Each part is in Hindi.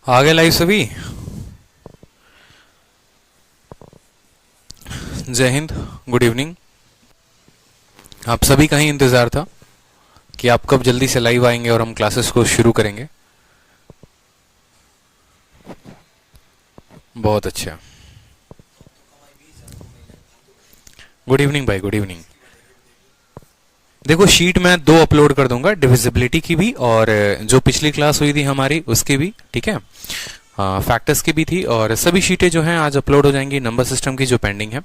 आगे लाइव सभी। जय हिंद, गुड इवनिंग। आप सभी का ही इंतजार था कि आप कब जल्दी से लाइव आएंगे और हम क्लासेस को शुरू करेंगे। बहुत अच्छा। गुड इवनिंग भाई, गुड इवनिंग। देखो शीट मैं 2 अपलोड कर दूंगा, डिविजिबिलिटी की भी और जो पिछली क्लास हुई थी हमारी उसकी भी, ठीक है। फैक्टर्स की भी थी और सभी शीटें जो हैं आज अपलोड हो जाएंगी। नंबर सिस्टम की जो पेंडिंग है,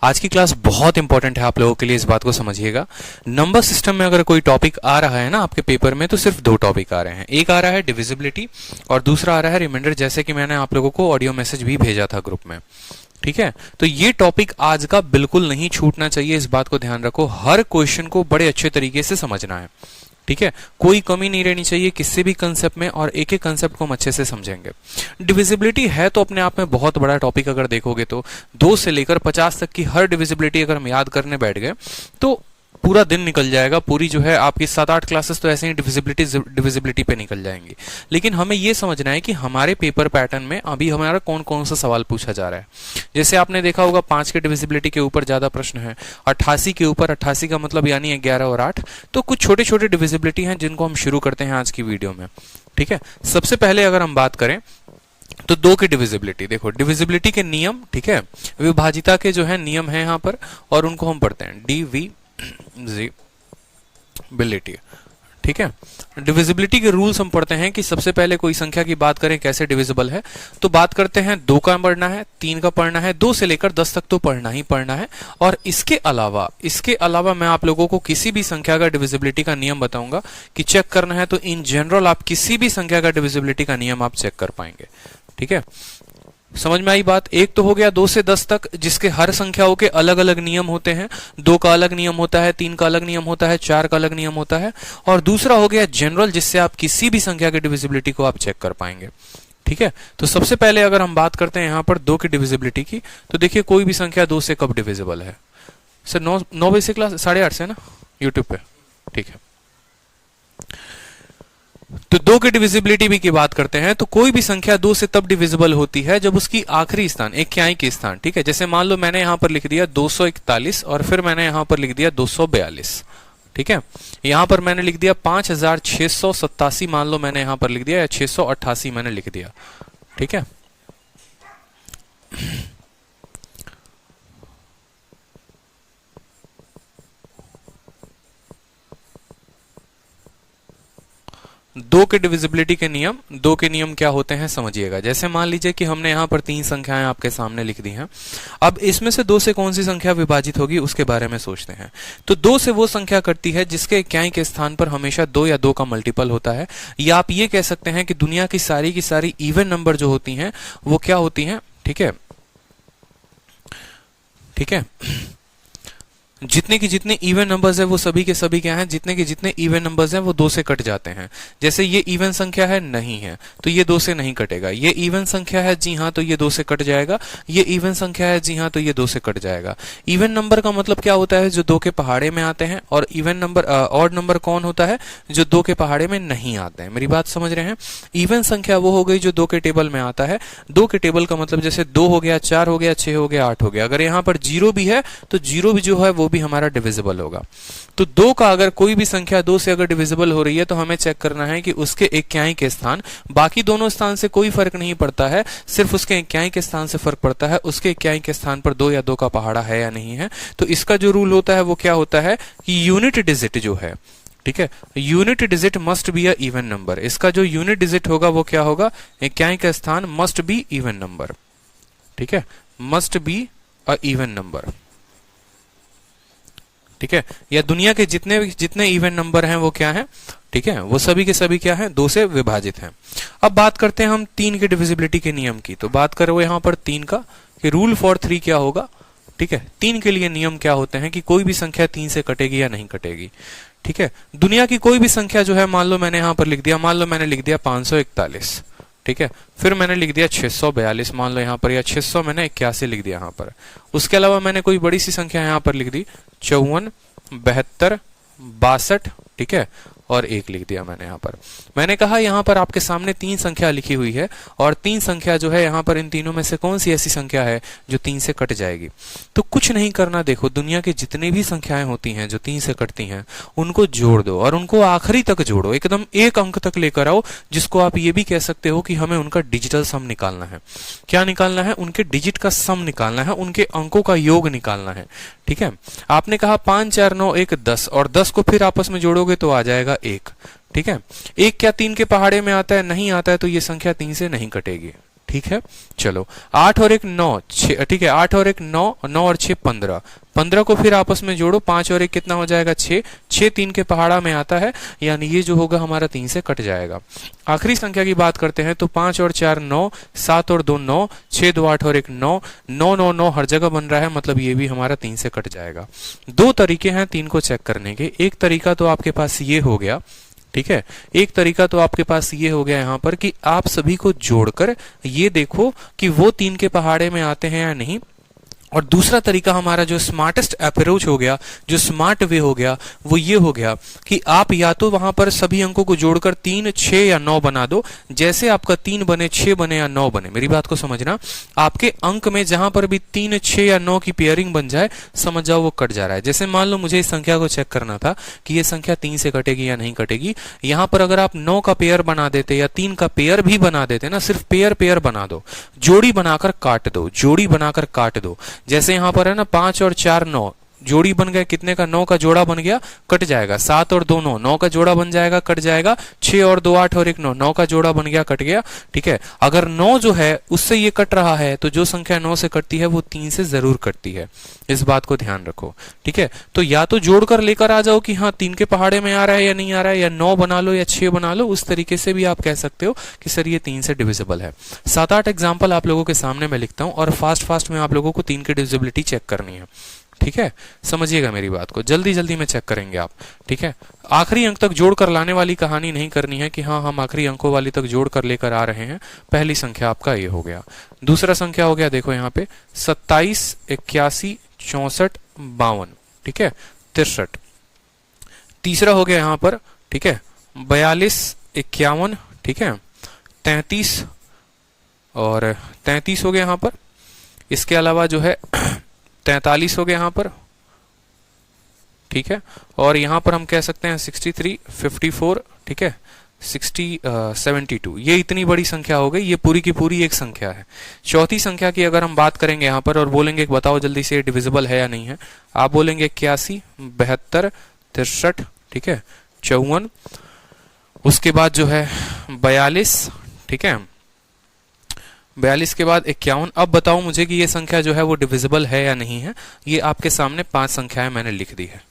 आज की क्लास बहुत इंपॉर्टेंट है आप लोगों के लिए, इस बात को समझिएगा। नंबर सिस्टम में अगर कोई टॉपिक आ रहा है ना आपके पेपर में, तो सिर्फ 2 टॉपिक आ रहे हैं। एक आ रहा है डिविजिबिलिटी और दूसरा आ रहा है रिमाइंडर, जैसे कि मैंने आप लोगों को ऑडियो मैसेज भी भेजा था ग्रुप में, ठीक है। तो ये टॉपिक आज का बिल्कुल नहीं छूटना चाहिए, इस बात को ध्यान रखो। हर क्वेश्चन को बड़े अच्छे तरीके से समझना है, ठीक है। कोई कमी नहीं रहनी चाहिए किसी भी कंसेप्ट में और एक एक कंसेप्ट को हम अच्छे से समझेंगे। डिविजिबिलिटी है तो अपने आप में बहुत बड़ा टॉपिक, अगर देखोगे तो 2 से लेकर 50 तक की हर डिविजिबिलिटी अगर हम याद करने बैठ गए तो पूरा दिन निकल जाएगा। पूरी जो है आपकी 7-8 क्लासेस तो ऐसे ही डिविजिबिलिटी पे निकल जाएंगी। लेकिन हमें यह समझना है कि हमारे पेपर पैटर्न में अभी हमारा कौन कौन सा सवाल पूछा जा रहा है। जैसे आपने देखा होगा 5 के डिविजिबिलिटी के ऊपर ज्यादा प्रश्न है, 88 के ऊपर, 88 का मतलब यानी 11 और 8। तो कुछ छोटे छोटे डिविजिबिलिटी हैं जिनको हम शुरू करते हैं आज की वीडियो में, ठीक है। सबसे पहले अगर हम बात करें तो 2 की डिविजिबिलिटी, देखो डिविजिबिलिटी के नियम, ठीक है, विभाजिता के जो है नियम है यहाँ पर और उनको हम पढ़ते हैं। डिविजिबिलिटी, ठीक है। डिविजिबिलिटी के रूल्स हम पढ़ते हैं कि सबसे पहले कोई संख्या की बात करें कैसे डिविजिबल है, तो बात करते हैं 2 का पढ़ना है, 3 का पढ़ना है, 2 से लेकर 10 तक तो पढ़ना ही पढ़ना है। और इसके अलावा मैं आप लोगों को किसी भी संख्या का डिविजिबिलिटी का नियम बताऊंगा कि चेक करना है, तो इन जनरल आप किसी भी संख्या का डिविजिबिलिटी का नियम आप चेक कर पाएंगे, ठीक है। समझ में आई बात। एक तो हो गया 2 से 10 तक, जिसके हर संख्याओं के अलग अलग नियम होते हैं। 2 का अलग नियम होता है, 3 का अलग नियम होता है, 4 का अलग नियम होता है। और दूसरा हो गया जनरल, जिससे आप किसी भी संख्या की डिविजिबिलिटी को आप चेक कर पाएंगे, ठीक है। तो सबसे पहले अगर हम बात करते हैं यहाँ पर 2 की डिविजिबिलिटी की, तो देखिए कोई भी संख्या 2 से कब डिविजिबल है। सर 9 बजे से क्लास 8:30 से ना यूट्यूब पे, ठीक है। तो 2 की डिविजिबिलिटी भी की बात करते हैं, तो कोई भी संख्या 2 से तब डिविजिबल होती है जब उसकी आखिरी स्थान एक क्याई के स्थान, ठीक है। जैसे मान लो मैंने यहां पर लिख दिया 241 और फिर मैंने यहां पर लिख दिया 242, ठीक है। यहां पर मैंने लिख दिया 5687, मान लो मैंने यहां पर लिख दिया, या 688 मैंने लिख दिया, ठीक है। दो के डिविजिबिलिटी के नियम, 2 के नियम क्या होते हैं समझिएगा। जैसे मान लीजिए कि हमने यहां पर 3 संख्याएं आपके सामने लिख दी हैं। अब इसमें से 2 से कौन सी संख्या विभाजित होगी उसके बारे में सोचते हैं। तो 2 से वो संख्या करती है जिसके क्याई के स्थान पर हमेशा 2 या 2 का मल्टीपल होता है, या आप ये कह सकते हैं कि दुनिया की सारी इवन नंबर जो होती हैं वो क्या होती हैं, ठीक है, ठीक है। जितने की जितने इवन नंबर्स है वो सभी के सभी क्या हैं, जितने के जितने इवन नंबर्स हैं वो 2 से कट जाते हैं। जैसे ये इवन संख्या है, नहीं है तो ये 2 से नहीं कटेगा। ये इवन संख्या है, जी हाँ, तो ये 2 से कट जाएगा। ये इवन संख्या है, जी हाँ, तो ये 2 से कट जाएगा। इवन नंबर का मतलब क्या होता है, जो 2 के पहाड़े में आते हैं। और इवन नंबर, ऑड नंबर कौन होता है, जो 2 के पहाड़े में नहीं आते हैं। मेरी बात समझ रहे हैं। इवन संख्या वो हो गई जो 2 के टेबल में आता है। 2 के टेबल का मतलब जैसे 2 हो गया, 4 हो गया, 6 हो गया, 8 हो गया। अगर यहाँ पर 0 भी है तो 0 भी जो है वो भी हमारा डिविजिबल होगा। तो 2 का अगर कोई भी संख्या 2 से अगर डिविजिबल हो रही है तो हमें चेक करना है कि उसके इक्याई के स्थान, बाकी दोनों स्थान से कोई फर्क नहीं पड़ता है, सिर्फ उसके इक्याई के स्थान से फर्क पड़ता है। उसके इक्याई के स्थान पर 2 या 2 का पहाड़ा है या नहीं है। तो इसका जो रूल होता है वो क्या होता है कि यूनिट डिजिट जो है, ठीक है, unit digit must be a even number. इसका जो यूनिट डिजिट होगा वो क्या होगा, इक्याई का स्थान मस्ट बी इवन नंबर, ठीक है, must be a even number, ठीक है। या दुनिया के जितने जितने इवन नंबर हैं वो क्या हैं, ठीक है, वो सभी के सभी क्या हैं, 2 से विभाजित हैं। अब बात करते हैं हम 3 के डिविजिबिलिटी के नियम की। तो बात करो यहां पर 3 का कि रूल फॉर 3 क्या होगा, ठीक है। 3 के लिए नियम क्या होते हैं कि कोई भी संख्या 3 से कटेगी या नहीं कटेगी, ठीक है। दुनिया की कोई भी संख्या जो है, मान लो मैंने यहां पर लिख दिया, मान लो मैंने लिख दिया 541, ठीक है। फिर मैंने लिख दिया 642, मान लो यहाँ पर, या 600 मैंने 81 लिख दिया यहाँ पर। उसके अलावा मैंने कोई बड़ी सी संख्या यहाँ पर लिख दी 54, 72, 62, ठीक है। और 1 लिख दिया मैंने यहाँ पर। मैंने कहा यहाँ पर आपके सामने 3 संख्या लिखी हुई है और 3 संख्या जो है यहाँ पर इन तीनों में से कौन सी ऐसी संख्या है जो 3 से कट जाएगी। तो कुछ नहीं करना, देखो दुनिया की जितनी भी संख्याएं होती हैं जो 3 से कटती हैं उनको जोड़ दो और उनको आखिरी तक जोड़ो, एकदम एक अंक तक लेकर आओ, जिसको आप ये भी कह सकते हो कि हमें उनका डिजिटल सम निकालना है। क्या निकालना है? उनके डिजिट का सम निकालना है, उनके अंकों का योग निकालना है। ठीक है, आपने कहा 5 4 9 1 10 और 10 को फिर आपस में जोड़ोगे तो आ जाएगा 1। ठीक है, 1 क्या 3 के पहाड़े में आता है? नहीं आता है, तो ये संख्या 3 से नहीं कटेगी। ठीक है, चलो 8 और 1 9 6, ठीक है 8 और 1 9, 9 और 6 15, 15 को फिर आपस में जोड़ो, 5 और 1 कितना हो जाएगा 6, 6 3 के पहाड़ा में आता है, यानी ये जो होगा हमारा 3 से कट जाएगा। आखिरी संख्या की बात करते हैं तो 5 और 4 9, 7 और 2 9, 6 2 8 और 1 9, 9 9 9 हर जगह बन रहा है, मतलब ये भी हमारा 3 से कट जाएगा। 2 तरीके हैं 3 को चेक करने के। एक तरीका तो आपके पास ये हो गया, ठीक है, एक तरीका तो आपके पास ये हो गया यहाँ पर कि आप सभी को जोड़कर ये देखो कि वो 3 के पहाड़े में आते हैं या नहीं। और दूसरा तरीका हमारा जो स्मार्टेस्ट अप्रोच हो गया, जो स्मार्ट वे हो गया, वो ये हो गया कि आप या तो वहां पर सभी अंकों को जोड़कर 3 6 या 9 बना दो। जैसे आपका 3 बने 6 बने या 9 बने, मेरी बात को समझना, आपके अंक में जहां पर भी 3 6 या 9 की पेयरिंग बन जाए, समझ जाओ वो कट जा रहा है। जैसे मान लो मुझे इस संख्या को चेक करना था कि ये संख्या 3 से कटेगी या नहीं कटेगी। यहां पर अगर आप 9 का पेयर बना देते या 3 का पेयर भी बना देते ना, सिर्फ पेयर पेयर बना दो, जोड़ी बनाकर काट दो, जोड़ी बनाकर काट दो। जैसे यहां पर है ना 5 और 4 9, जोड़ी बन गया कितने का? 9 का जोड़ा बन गया, कट जाएगा। 7 और 2 9, 9 का जोड़ा बन जाएगा, कट जाएगा। 6 और 2 8 और 1 9, 9 का जोड़ा बन गया, कट गया। ठीक है, अगर 9 जो है उससे ये कट रहा है तो जो संख्या 9 से कटती है वो 3 से जरूर कटती है, इस बात को ध्यान रखो। ठीक है, तो या तो जोड़कर लेकर आ जाओ कि हाँ 3 के पहाड़े में आ रहा है या नहीं आ रहा है, या 9 बना लो या 6 बना लो, उस तरीके से भी आप कह सकते हो कि सर ये 3 से डिविजिबल है। 7-8 एग्जाम्पल आप लोगों के सामने मैं लिखता हूं और फास्ट में आप लोगों को 3 की डिविजिबिलिटी चेक करनी है। ठीक है, समझिएगा मेरी बात को, जल्दी जल्दी में चेक करेंगे आप। ठीक है, आखिरी अंक तक जोड़ कर लाने वाली कहानी नहीं करनी है कि हाँ हम आखिरी अंकों वाली तक जोड़ कर लेकर आ रहे हैं। पहली संख्या आपका ये हो गया। दूसरा संख्या हो गया, देखो यहाँ पे 27 81 64 52, ठीक है 63। तीसरा हो गया यहाँ पर, ठीक है 42 51, ठीक है 33 और 33 हो गया यहाँ पर। इसके अलावा जो है 43 हो गया यहाँ पर, ठीक है, और यहां पर हम कह सकते हैं 63 54, ठीक है 72। ये इतनी बड़ी संख्या हो गई, ये पूरी की पूरी एक संख्या है। चौथी संख्या की अगर हम बात करेंगे यहां पर और बोलेंगे बताओ जल्दी से डिविजिबल है या नहीं है, आप बोलेंगे 81 72 63, ठीक है 54। उसके बाद जो है 42, ठीक है 42 के बाद 51। अब बताओ मुझे कि ये संख्या जो है वो डिविजिबल है या नहीं है। ये आपके सामने 5 संख्याएं मैंने लिख दी है।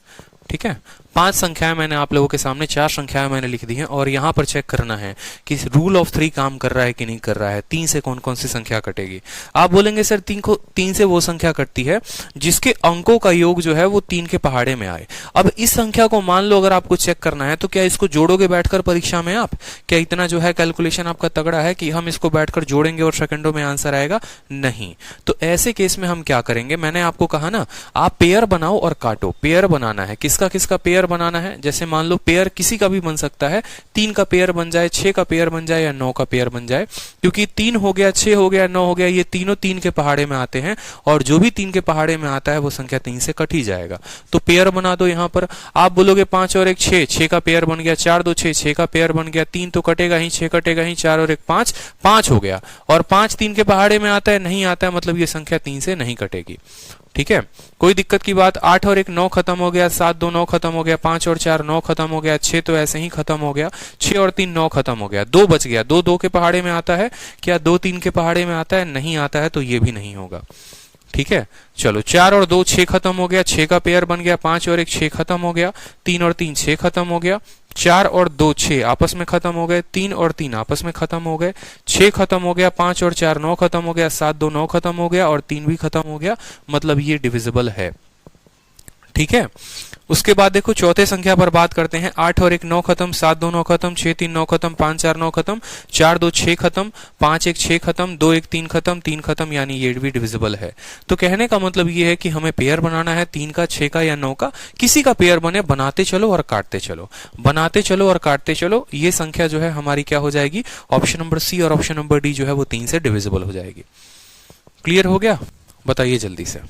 ठीक है, 5 संख्याएं मैंने आप लोगों के सामने, 4 संख्याएं मैंने लिख दी हैं और यहां पर चेक करना है कि रूल ऑफ 3 काम कर रहा है कि नहीं कर रहा है। 3 से कौन कौन सी संख्या कटेगी। आप बोलेंगे सर 3 से वो संख्या कटती है जिसके अंकों का योग जो है वो 3 के पहाड़े में आए। अब इस संख्या को मान लो अगर आपको चेक करना है तो क्या इसको जोड़ोगे बैठकर परीक्षा में आप? क्या इतना जो है कैलकुलेशन आपका तगड़ा है कि हम इसको बैठकर जोड़ेंगे और सेकंडों में आंसर आएगा? नहीं। तो ऐसे केस में हम क्या करेंगे, मैंने आपको कहा ना आप पेयर बनाओ और काटो। पेयर बनाना है, किसका किसका पेयर बनाना है। जैसे मान लो पेयर किसी का भी बन सकता है, 3 का पेयर बन जाए, 6 का पेयर बन जाए या 9 का पेयर बन जाए, क्योंकि 3 हो गया 6 हो गया 9 हो गया, ये तीनों 3 के पहाड़े में आते हैं और जो भी 3 के पहाड़े में आता है वो संख्या 3 से कट ही जाएगा। तो पेयर बना दो। यहां पर आप बोलोगे 5 और 1 6, 6 का पेयर बन गया, 4 2 6, 6 का पेयर बन गया, 3 तो कटेगा ही, 6 कटेगा ही, 4 और 1 5, 5 हो गया और 5 3 के पहाड़े में आता है, नहीं आता है, मतलब ये संख्या 3 से नहीं कटेगी। ठीक है, कोई दिक्कत की बात। 8 और 1 9 खत्म हो गया, 7 2 9 खत्म हो गया, 5 और 4 9 खत्म हो गया, 6 तो ऐसे ही खत्म हो गया, 6 और 3 9 खत्म हो गया, 2 बच गया। 2 2 के पहाड़े में आता है क्या? 2 3 के पहाड़े में आता है? नहीं आता है, तो ये भी नहीं होगा। ठीक है, चलो 4 और 2 6 खत्म हो गया, 6 का पेयर बन गया, 5 और 1 6 खत्म हो गया, 3 और 3 6 खत्म हो गया, 4 और 2 6 आपस में खत्म हो गए, 3 और 3 आपस में खत्म हो गए, 6 खत्म हो गया, 5 और 4 9 खत्म हो गया, 7 2 9 खत्म हो गया और 3 भी खत्म हो गया, मतलब ये डिविजिबल है। ठीक है। उसके बाद देखो चौथे संख्या पर बात करते हैं। 8 और 1 9 खत्म, 7 2 9 खत्म, 6 3 9 खत्म, 5 4 9 खत्म, 4 2 6 खत्म, 5 1 6 खत्म, 2 1 3 खत्म, 3 खत्म, यानी ये भी डिविजिबल है। तो कहने का मतलब ये है कि हमें पेयर बनाना है 3 का, 6 का या 9 का, किसी का पेयर बने, बनाते चलो और काटते चलो, बनाते चलो और काटते चलो। ये संख्या जो है हमारी क्या हो जाएगी, ऑप्शन नंबर सी और ऑप्शन नंबर डी जो है वो 3 से डिविजिबल हो जाएगी। क्लियर हो गया? बताइए जल्दी से,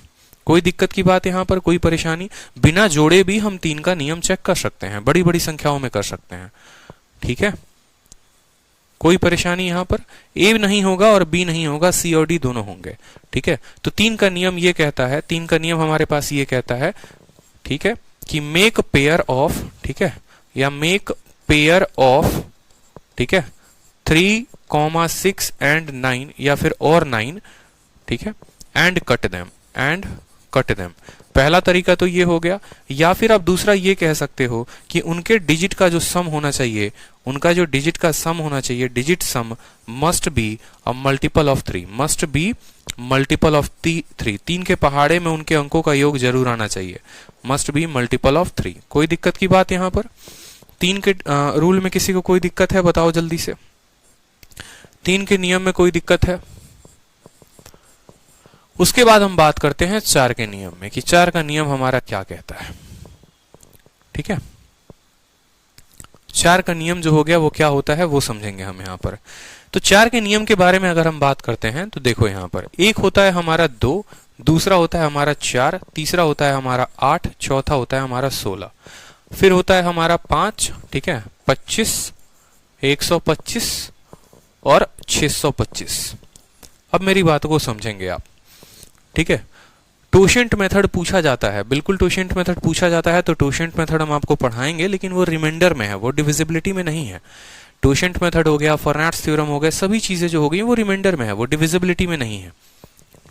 कोई दिक्कत की बात यहां पर, कोई परेशानी? बिना जोड़े भी हम 3 का नियम चेक कर सकते हैं, बड़ी बड़ी संख्याओं में कर सकते हैं। ठीक है, कोई परेशानी यहां पर? ए नहीं होगा और बी नहीं होगा, सी और डी दोनों होंगे। ठीक है, तो 3 का नियम ये कहता है, 3 का नियम हमारे पास ये कहता है, ठीक है, कि मेक पेयर ऑफ, ठीक है, या मेक पेयर ऑफ, ठीक है, 3, 6 एंड 9, या फिर और 9, ठीक है, and cut them, and cut them. पहला तरीका तो ये हो गया। या फिर आप दूसरा ये कह सकते हो कि उनके डिजिट का जो सम होना चाहिए, उनका जो डिजिट का सम होना चाहिए, digit some must be a multiple of 3, must be multiple of 3। 3 के पहाड़े में उनके अंकों का योग जरूर आना चाहिए, मस्ट बी मल्टीपल ऑफ 3। कोई दिक्कत की बात यहां पर? 3 के रूल में किसी को कोई दिक्कत है? बताओ जल्दी से, 3 के नियम में कोई दिक्कत है? उसके बाद हम बात करते हैं 4 के नियम में, कि 4 का नियम हमारा क्या कहता है। ठीक है, 4 का नियम जो हो गया वो क्या होता है वो समझेंगे हम यहां पर। तो 4 के नियम के बारे में अगर हम बात करते हैं तो देखो यहां पर एक होता है हमारा 2, दूसरा होता है हमारा 4, तीसरा होता है हमारा 8, चौथा होता है हमारा 16, फिर होता है हमारा 5, ठीक है, 25, 125 और 625। अब मेरी बात को समझेंगे आप। ठीक है, टोशेंट मेथड पूछा जाता है, बिल्कुल टोशेंट मेथड पूछा जाता है, तो टोशेंट मेथड हम आपको पढ़ाएंगे, लेकिन वो रिमाइंडर में है, वो डिविजिबिलिटी में नहीं है। टोशेंट मेथड हो गया, फर्नाट्स थ्योरम हो गया, सभी चीजें जो हो गई वो रिमाइंडर में है, वो डिविजिबिलिटी में नहीं है।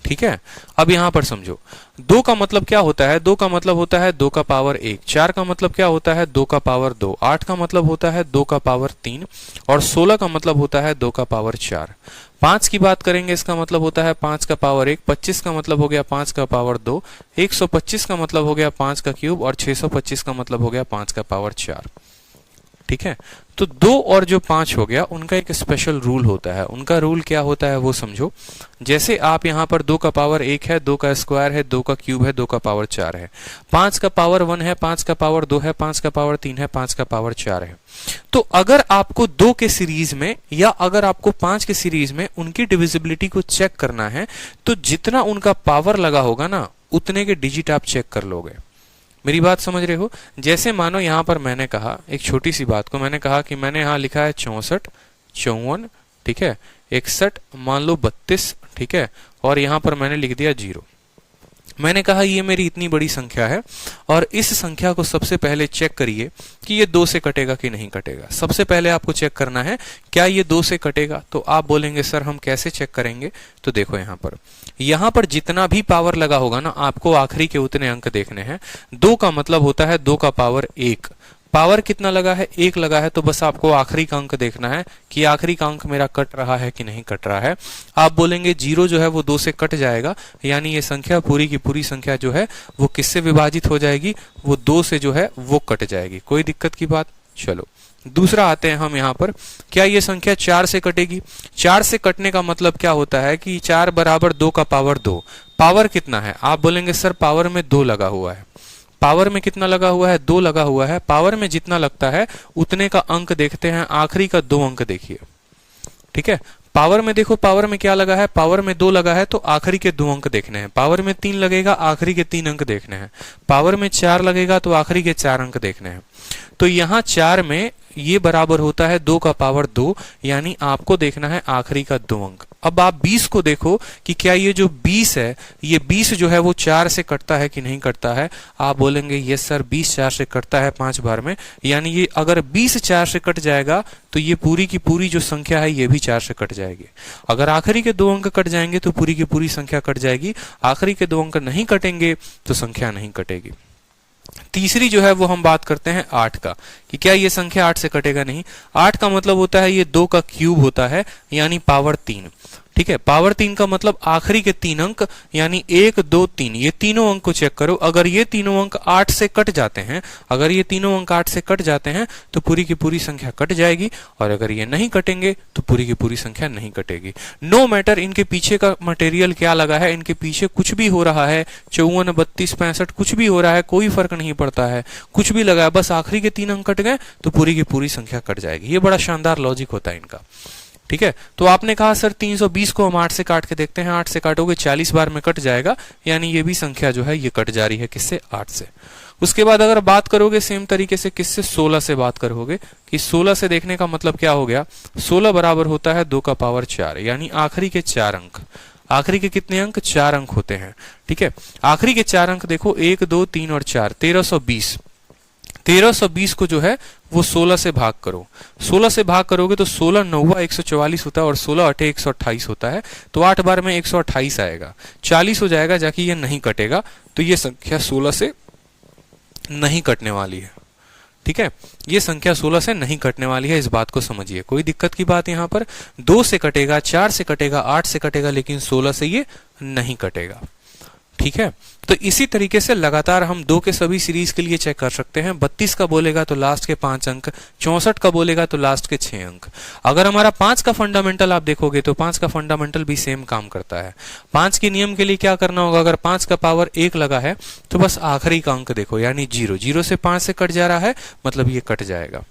ठीक है, अब यहां पर समझो, 2 का मतलब क्या होता है? 2 का मतलब होता है 2 का पावर 1, 4 का मतलब क्या होता है? 2 का पावर 2, 8 का मतलब होता है 2 का पावर 3, और 16 का मतलब होता है 2 का पावर 4। 5 की बात करेंगे, इसका मतलब होता है 5 का पावर 1, 25 का मतलब हो गया 5 का पावर 2, 125 का मतलब हो गया 5 का क्यूब, और 625 का मतलब हो गया 5 का पावर 4। ठीक है, तो 2 और जो 5 हो गया उनका एक स्पेशल रूल होता है। उनका रूल क्या होता है वो समझो। जैसे आप यहां पर 2 का पावर 1 है, 2 का स्क्वायर है, 2 का क्यूब है, 2 का पावर 4 है, 5 का पावर 1 है, 5 का पावर 2 है, 5 का पावर 3 है, 5 का पावर 4 है। तो अगर आपको 2 के सीरीज में या अगर आपको 5 के सीरीज में उनकी डिविजिबिलिटी को चेक करना है, तो जितना उनका पावर लगा होगा ना, उतने के डिजिट आप चेक कर लोगे। मेरी बात समझ रहे हो? जैसे मानो यहां पर मैंने कहा, एक छोटी सी बात को मैंने कहा कि मैंने यहां लिखा है 64, 54, ठीक है, 61, मान लो 32, ठीक है, और यहां पर मैंने लिख दिया 0। मैंने कहा ये मेरी इतनी बड़ी संख्या है, और इस संख्या को सबसे पहले चेक करिए कि ये 2 से कटेगा कि नहीं कटेगा। सबसे पहले आपको चेक करना है क्या ये 2 से कटेगा। तो आप बोलेंगे सर हम कैसे चेक करेंगे? तो देखो यहां पर जितना भी पावर लगा होगा ना, आपको आखिरी के उतने अंक देखने हैं। 2 का मतलब होता है 2 का पावर 1, पावर कितना लगा है? 1 लगा है, तो बस आपको आखिरी का अंक देखना है कि आखिरी का अंक मेरा कट रहा है कि नहीं कट रहा है। आप बोलेंगे 0 जो है वो 2 से कट जाएगा, यानी ये संख्या पूरी की पूरी संख्या जो है वो किससे विभाजित हो जाएगी? वो 2 से जो है वो कट जाएगी। कोई दिक्कत की बात? चलो दूसरा आते हैं हम यहाँ पर। क्या ये संख्या 4 से कटेगी? 4 से कटने का मतलब क्या होता है कि 4 बराबर 2 का पावर 2। पावर कितना है? आप बोलेंगे सर पावर में 2 लगा हुआ है। पावर में कितना लगा हुआ है? 2 लगा हुआ है। पावर में जितना लगता है उतने का अंक देखते हैं, आखिरी का 2 अंक देखिए। ठीक है, पावर में देखो, पावर में क्या लगा है? पावर में 2 लगा है, तो आखिरी के 2 अंक देखने हैं। पावर में 3 लगेगा, आखिरी के 3 अंक देखने हैं। पावर में 4 लगेगा तो आखिरी के 4 अंक देखने हैं। तो यहाँ 4 में ये बराबर होता है 2 का पावर 2, यानी आपको देखना है आखिरी का 2 अंक। अब आप 20 को देखो कि क्या ये जो 20 है, ये 20 जो है वो 4 से कटता है कि नहीं कटता है। आप बोलेंगे यस सर 20 4 से कटता है 5 बार में, यानी ये अगर 20 4 से कट जाएगा तो ये पूरी की पूरी जो संख्या है ये भी 4 से कट जाएगी। अगर आखिरी के 2 अंक कट जाएंगे तो पूरी की पूरी संख्या कट जाएगी। आखिरी के 2 अंक नहीं कटेंगे तो संख्या नहीं कटेगी। तीसरी जो है वो हम बात करते हैं 8 का, कि क्या ये संख्या 8 से कटेगा? नहीं। 8 का मतलब होता है ये 2 का क्यूब होता है, यानी पावर 3। ठीक है, पावर 3 का मतलब आखिरी के 3 अंक, यानी 1 2 3, ये तीनों अंक को चेक करो। अगर ये तीनों अंक 8 से कट जाते हैं, अगर ये तीनों अंक 8 से कट जाते हैं तो पूरी की पूरी संख्या कट जाएगी, और अगर ये नहीं कटेंगे तो पूरी की पूरी संख्या नहीं कटेगी। नो मैटर इनके पीछे का मटेरियल क्या लगा है, इनके पीछे कुछ भी हो रहा है, 54 32 65 कुछ भी हो रहा है, कोई फर्क नहीं पड़ता है, कुछ भी लगा है, बस आखिरी के 3 अंक कट गए तो पूरी की पूरी संख्या कट जाएगी। ये बड़ा शानदार लॉजिक होता है इनका। ठीक है, तो आपने कहा सर 320 को हम 8 से काट के देखते हैं, 8 से काटोगे 40 बार में कट जाएगा, यानी ये भी संख्या जो है ये कट जा रही है किससे, 8 से। उसके बाद अगर बात करोगे सेम तरीके से किससे, 16 से बात करोगे, कि 16 से देखने का मतलब क्या हो गया, 16 बराबर होता है 2 का पावर 4, यानी आखिरी के 4 अंक। आखिरी के कितने अंक, 4 अंक होते हैं। ठीक है, आखिरी के 4 अंक देखो, 1 2 3 और 4, 1320। 1320 को जो है वो 16 से भाग करो, 16 से भाग करोगे तो 16 9 144 होता है, और 16 8 128 होता है, तो 8 बार में 128 आएगा, 40 हो जाएगा, जाके ये नहीं कटेगा, तो ये संख्या 16 से नहीं कटने वाली है। ठीक है, ये संख्या 16 से नहीं कटने वाली है, इस बात को समझिए, कोई दिक्कत की बात यहाँ पर। 2 से कटेगा, 4 से कटेगा, 8 से कटेगा, लेकिन 16 से ये नहीं कटेगा। ठीक है, तो इसी तरीके से लगातार हम 2 के सभी सीरीज के लिए चेक कर सकते हैं। 32 का बोलेगा तो लास्ट के 5 अंक, 64 का बोलेगा तो लास्ट के 6 अंक। अगर हमारा 5 का फंडामेंटल आप देखोगे तो 5 का फंडामेंटल भी सेम काम करता है। 5 के नियम के लिए क्या करना होगा, अगर 5 का पावर 1 लगा है तो बस आखिरी का अंक देखो, यानी 0, 0 से 5 से कट जा रहा है, मतलब ये कट जाएगा।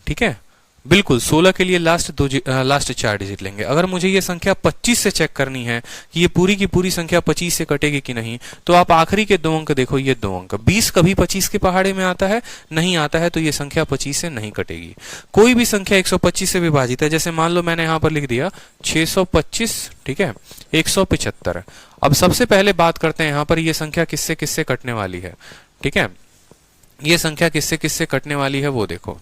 ठीक है, बिल्कुल 16 के लिए लास्ट 4 डिजिट लेंगे। अगर मुझे ये संख्या 25 से चेक करनी है कि ये पूरी की पूरी संख्या 25 से कटेगी कि नहीं, तो आप आखिरी के 2 अंक देखो, ये 2 अंक। 20 कभी 25 के पहाड़े में आता है, नहीं आता है, तो ये संख्या 25 से नहीं कटेगी। कोई भी संख्या 125 से विभाजित है, जैसे मान लो मैंने यहां पर लिख दिया 625, ठीक है, 175। अब सबसे पहले बात करते हैं यहां पर ये संख्या किससे किससे कटने वाली है। ठीक है, ये संख्या किससे किससे कटने वाली है वो देखो।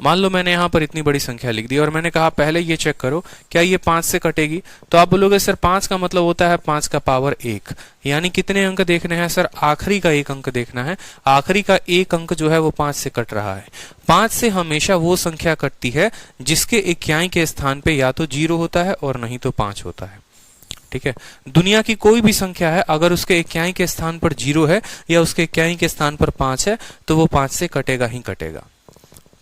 मान लो मैंने यहां पर इतनी बड़ी संख्या लिख दी और मैंने कहा पहले ये चेक करो क्या ये 5 से कटेगी, तो आप बोलोगे सर 5 का मतलब होता है 5 का पावर 1, यानी कितने अंक देखने हैं सर, आखिरी का 1 अंक देखना है। आखिरी का 1 अंक जो है वो 5 से कट रहा है। 5 से हमेशा वो संख्या कटती है जिसके इक्याई के स्थान पे या तो 0 होता है और नहीं तो 5 होता है। ठीक है, दुनिया की कोई भी संख्या है अगर उसके इक्याई के स्थान पर 0 है या उसके इक्याई के स्थान पर 5 है तो वो 5 से कटेगा ही कटेगा।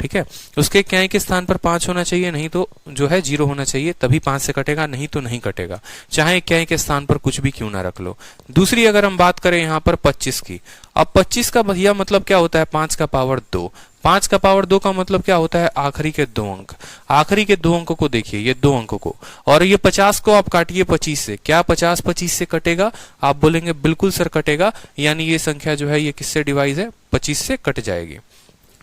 ठीक है, उसके इक्याई के स्थान पर 5 होना चाहिए, नहीं तो जो है 0 होना चाहिए, तभी 5 से कटेगा, नहीं तो नहीं कटेगा, चाहे इक्याई के स्थान पर कुछ भी क्यों ना रख लो। दूसरी अगर हम बात करें यहाँ पर 25 की, अब 25 का भैया मतलब क्या होता है, 5 का पावर 2। 5 का पावर 2 का मतलब क्या होता है, आखिरी के 2 अंक। आखिरी के 2 अंकों को देखिए, ये 2 अंकों को, और ये 50 को आप काटिए 25 से, क्या 50 25 से कटेगा, आप बोलेंगे बिल्कुल सर कटेगा, यानी ये संख्या जो है ये किससे डिवाइड है, 25 से कट जाएगी।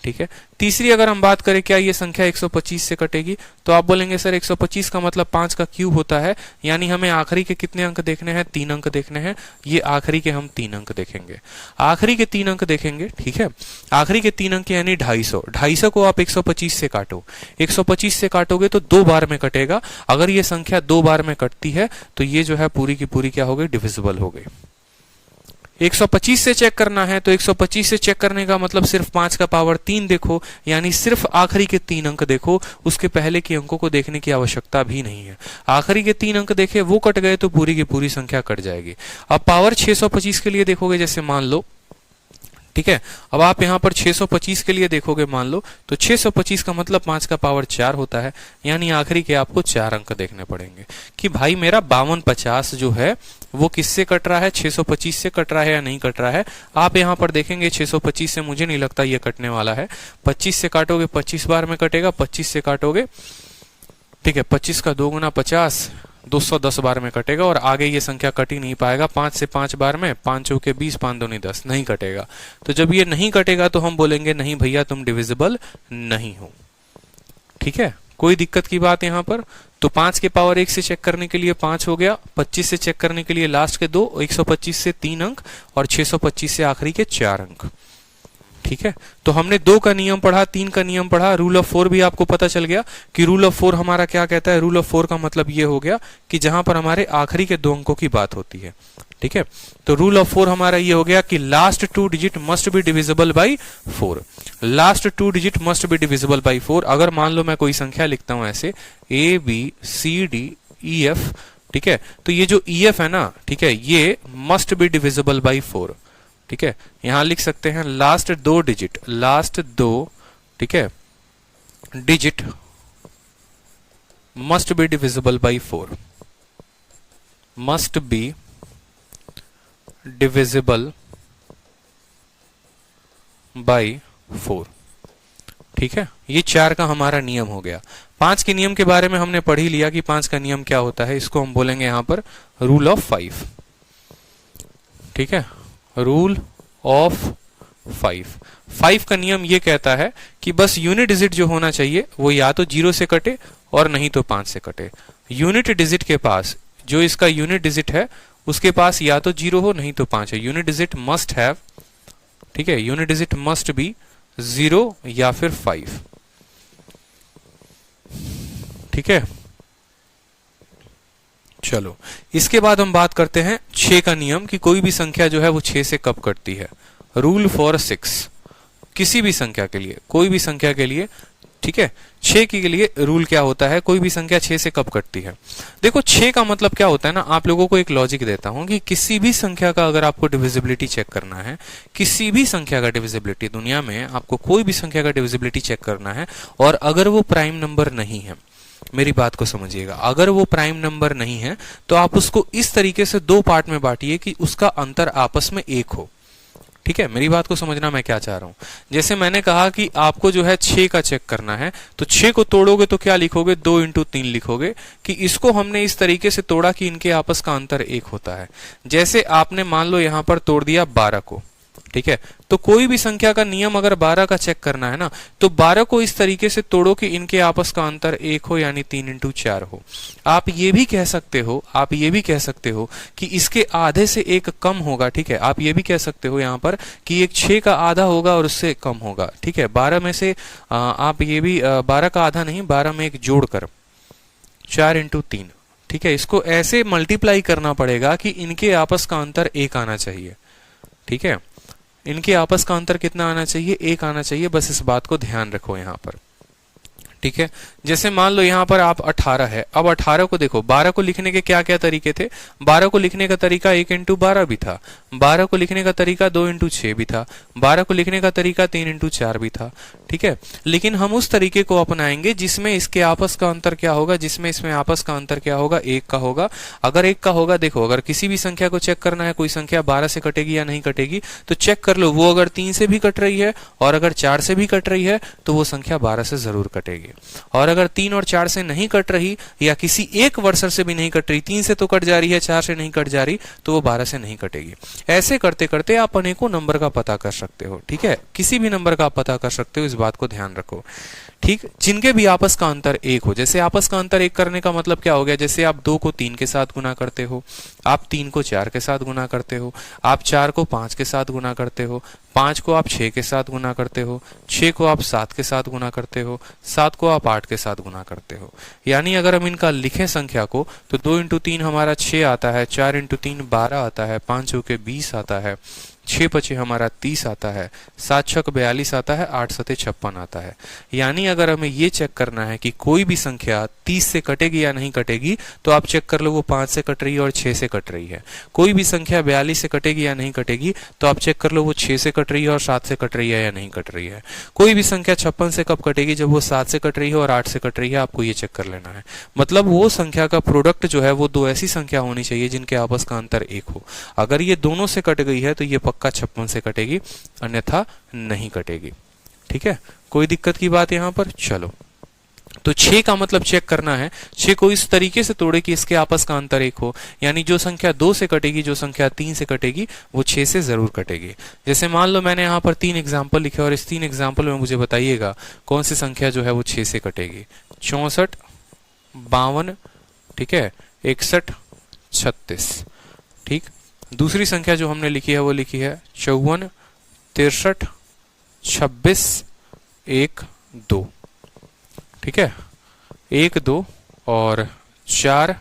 ठीक है, तीसरी अगर हम बात करें क्या ये संख्या 125 से कटेगी, तो आप बोलेंगे सर 125 का मतलब 5 का क्यूब होता है, यानी हमें आखिरी के कितने अंक देखने हैं, 3 अंक देखने हैं। ये आखिरी के हम 3 अंक देखेंगे, आखिरी के 3 अंक देखेंगे। ठीक है, आखिरी के 3 अंक यानी 250। 250 को आप 125 से काटो, 125 से काटोगे तो 2 बार में कटेगा। अगर ये संख्या 2 बार में कटती है तो ये जो है पूरी की पूरी क्या हो गई, डिविजिबल हो गई। 125 से चेक करना है तो 125 से चेक करने का मतलब सिर्फ 5 का पावर 3 देखो, यानी सिर्फ आखिरी के 3 अंक देखो, उसके पहले के अंकों को देखने की आवश्यकता भी नहीं है। आखिरी के 3 अंक देखे, वो कट गए तो पूरी की पूरी संख्या कट जाएगी। अब पावर 625 के लिए देखोगे, जैसे मान लो, ठीक है, अब आप यहां पर 625 के लिए देखोगे मान लो, तो 625 का मतलब 5 का पावर 4 होता है, यानी आखिरी के आपको 4 अंक देखने पड़ेंगे कि भाई मेरा 5250 जो है वो किससे कट रहा है, 625 से कट रहा है या नहीं कट रहा है। आप यहां पर देखेंगे 625 से मुझे नहीं लगता ये कटने वाला है। 25 से काटोगे 25 बार में कटेगा, 25 से काटोगे, ठीक है, 25 का 2 गुना 50, 210 बार में कटेगा, और आगे ये संख्या कट ही नहीं पाएगा। 5 से 5 बार में, 5 चौके 20, 5 दूनी 10, नहीं कटेगा। तो जब ये नहीं कटेगा तो हम बोलेंगे नहीं भैया तुम डिविजिबल नहीं हो। ठीक है, कोई दिक्कत की बात यहां पर। तो 5 के पावर 1 से चेक करने के लिए 5 हो गया, 25 से चेक करने के लिए लास्ट के 2, 125 से 3 अंक और 625 से आखिरी के 4 अंक। ठीक है, तो हमने 2 का नियम पढ़ा, 3 का नियम पढ़ा, रूल ऑफ 4 भी आपको पता चल गया कि रूल ऑफ 4 हमारा क्या कहता है। रूल ऑफ 4 का मतलब ये हो गया कि जहां पर हमारे आखिरी के 2 अंकों की बात होती है। ठीक है, तो रूल ऑफ 4 हमारा ये हो गया कि last 2 digit must be divisible by 4। Last 2 digit must be divisible by 4। अगर मान लो मैं कोई संख्या लिखता हूं ऐसे A B C D EF, ठीक है। तो ये जो EF है ना, ठीक है, ये मस्ट बी डिविजिबल बाई 4, ठीक है। यहां लिख सकते हैं लास्ट दो डिजिट, ठीक है, digit must be divisible by 4, must be divisible by 4, ठीक है। ये 4 का हमारा नियम हो गया। 5 के नियम के बारे में हमने पढ़ ही लिया कि 5 का नियम क्या होता है। इसको हम बोलेंगे यहां पर रूल ऑफ 5, ठीक है, रूल ऑफ 5 का नियम ये कहता है कि बस यूनिट डिजिट जो होना चाहिए वो या तो 0 से कटे और नहीं तो 5 से कटे। यूनिट डिजिट के पास, जो इसका यूनिट डिजिट है उसके पास या तो 0 हो नहीं तो 5 है। यूनिट डिजिट मस्ट हैव, ठीक है, यूनिट डिजिट मस्ट बी 0 या फिर 5, ठीक है। चलो, इसके बाद हम बात करते हैं 6 का नियम कि कोई भी संख्या जो है वो 6 से कब कटती है। रूल फॉर 6, किसी भी संख्या के लिए, कोई भी संख्या के लिए, ठीक है, 6 के लिए रूल क्या होता है, कोई भी संख्या 6 से कब कटती है। देखो 6 का मतलब क्या होता है ना, आप लोगों को एक लॉजिक देता हूं कि किसी भी संख्या का अगर आपको डिविजिबिलिटी चेक करना है, किसी भी संख्या का डिविजिबिलिटी, दुनिया में आपको कोई भी संख्या का डिविजिबिलिटी चेक करना है, और अगर वो प्राइम नंबर नहीं है, मेरी बात को समझिएगा, अगर वो प्राइम नंबर नहीं है तो आप उसको इस तरीके से 2 पार्ट में बांटिए कि उसका अंतर आपस में 1 हो, ठीक है। मेरी बात को समझना मैं क्या चाह रहा हूं। जैसे मैंने कहा कि आपको जो है 6 का चेक करना है, तो 6 को तोड़ोगे तो क्या लिखोगे, 2 इंटू 3 लिखोगे, कि इसको हमने इस तरीके से तोड़ा कि इनके आपस का अंतर 1 होता है। जैसे आपने मान लो यहां पर तोड़ दिया 12 को, ठीक है, तो कोई भी संख्या का नियम अगर 12 का चेक करना है ना, तो 12 को इस तरीके से तोड़ो कि इनके आपस का अंतर 1 हो, यानी 3 इंटू 4 हो। आप ये भी कह सकते हो कि इसके आधे से 1 कम होगा, ठीक है। आप ये भी कह सकते हो यहां पर कि एक 6 का आधा होगा और उससे कम होगा, ठीक है। 12 में से आप ये भी 12 का आधा नहीं, 12 में 1 जोड़कर 4 इंटू 3, ठीक है। इसको ऐसे मल्टीप्लाई करना पड़ेगा कि इनके आपस का अंतर 1 आना चाहिए, ठीक है। इनके आपस का अंतर कितना आना चाहिए, 1 आना चाहिए। बस इस बात को ध्यान रखो यहां पर, ठीक है। जैसे मान लो यहां पर आप 18 है, अब 18 को देखो, 12 को लिखने के क्या क्या तरीके थे। 12 को लिखने का तरीका 1 इंटू 12 भी था, 12 को लिखने का तरीका 2 इंटू 6 भी था, 12 को लिखने का तरीका 3 इंटू 4 भी था, ठीक है। लेकिन हम उस तरीके को अपनाएंगे जिसमें इसके आपस का अंतर क्या होगा, जिसमें इसमें आपस का अंतर क्या होगा, 1 का होगा। अगर 1 का होगा, देखो अगर किसी भी संख्या को चेक करना है, कोई संख्या 12 से कटेगी या नहीं कटेगी, तो चेक कर लो, वो अगर 3 से भी कट रही है और अगर 4 से भी कट रही है तो वो संख्या 12 से जरूर कटेगी। और अगर 3 और 4 से नहीं कट रही या किसी एक वर्सर से भी नहीं कट रही, 3 से तो कट जा रही है, 4 से नहीं कट जा रही, तो वो 12 से नहीं कटेगी। ऐसे करते करते आप अनेकों नंबर का पता कर सकते हो, ठीक है। किसी भी नंबर का आप पता कर सकते हो, इस बात को ध्यान रखो, ठीक। जिनके भी आपस का अंतर 1 हो। जैसे आपस का अंतर 1 करने का मतलब क्या हो गया, जैसे आप 2 को 3 के साथ गुना करते हो, आप 3 को 4 के साथ गुना करते हो, आप 4 को 5 के साथ गुना करते हो, 5 को आप 6 के साथ गुना करते हो, 6 को आप 7 के साथ गुना करते हो, 7 को आप 8 के साथ गुना करते हो। यानी अगर हम इनका लिखें संख्या को, तो 2 इंटू 3 हमारा 6 आता है, 4 इंटू 3 12 आता है, 5 चौके 20 आता है, 6 पचे हमारा 30 आता है, 7 छक 42 आता है, 8 सते 56 आता है। यानी अगर हमें ये चेक करना है कि कोई भी संख्या 30 से कटेगी या नहीं कटेगी, तो आप चेक कर लो वो 5 से कट रही है और 6 से कट रही है। कोई भी संख्या 42 से कटेगी या नहीं कटेगी, तो आप चेक कर लो वो 6 से कट रही है और 7 से कट रही है या नहीं कट रही है। कोई भी संख्या 56 से कब कटेगी, जब वो 7 से कट रही है और 8 से कट रही है। आपको ये चेक कर लेना है। मतलब वो संख्या का प्रोडक्ट जो है वो 2 ऐसी संख्या होनी चाहिए जिनके आपस का अंतर 1 हो। अगर ये दोनों से कट गई है तो ये पक्का 56 से कटेगी, अन्यथा नहीं कटेगी, ठीक है। कोई दिक्कत की बात यहां पर। चलो, तो 6 का मतलब चेक करना है, 6 को इस तरीके से तोड़े कि इसके आपस का अंतर 1 हो। यानी जो संख्या 2 से कटेगी, जो संख्या 3 से कटेगी, वो 6 से जरूर कटेगी। जैसे मान लो मैंने यहाँ पर 3 एग्जाम्पल लिखे और इस 3 एग्जाम्पल में मुझे बताइएगा कौन सी संख्या जो है वो 6 से कटेगी। 64, 52, ठीक है, 61, 36, ठीक। दूसरी संख्या जो हमने लिखी है वो लिखी है 54, 63, 26, 1, 2, ठीक है। 1, 2 और 4,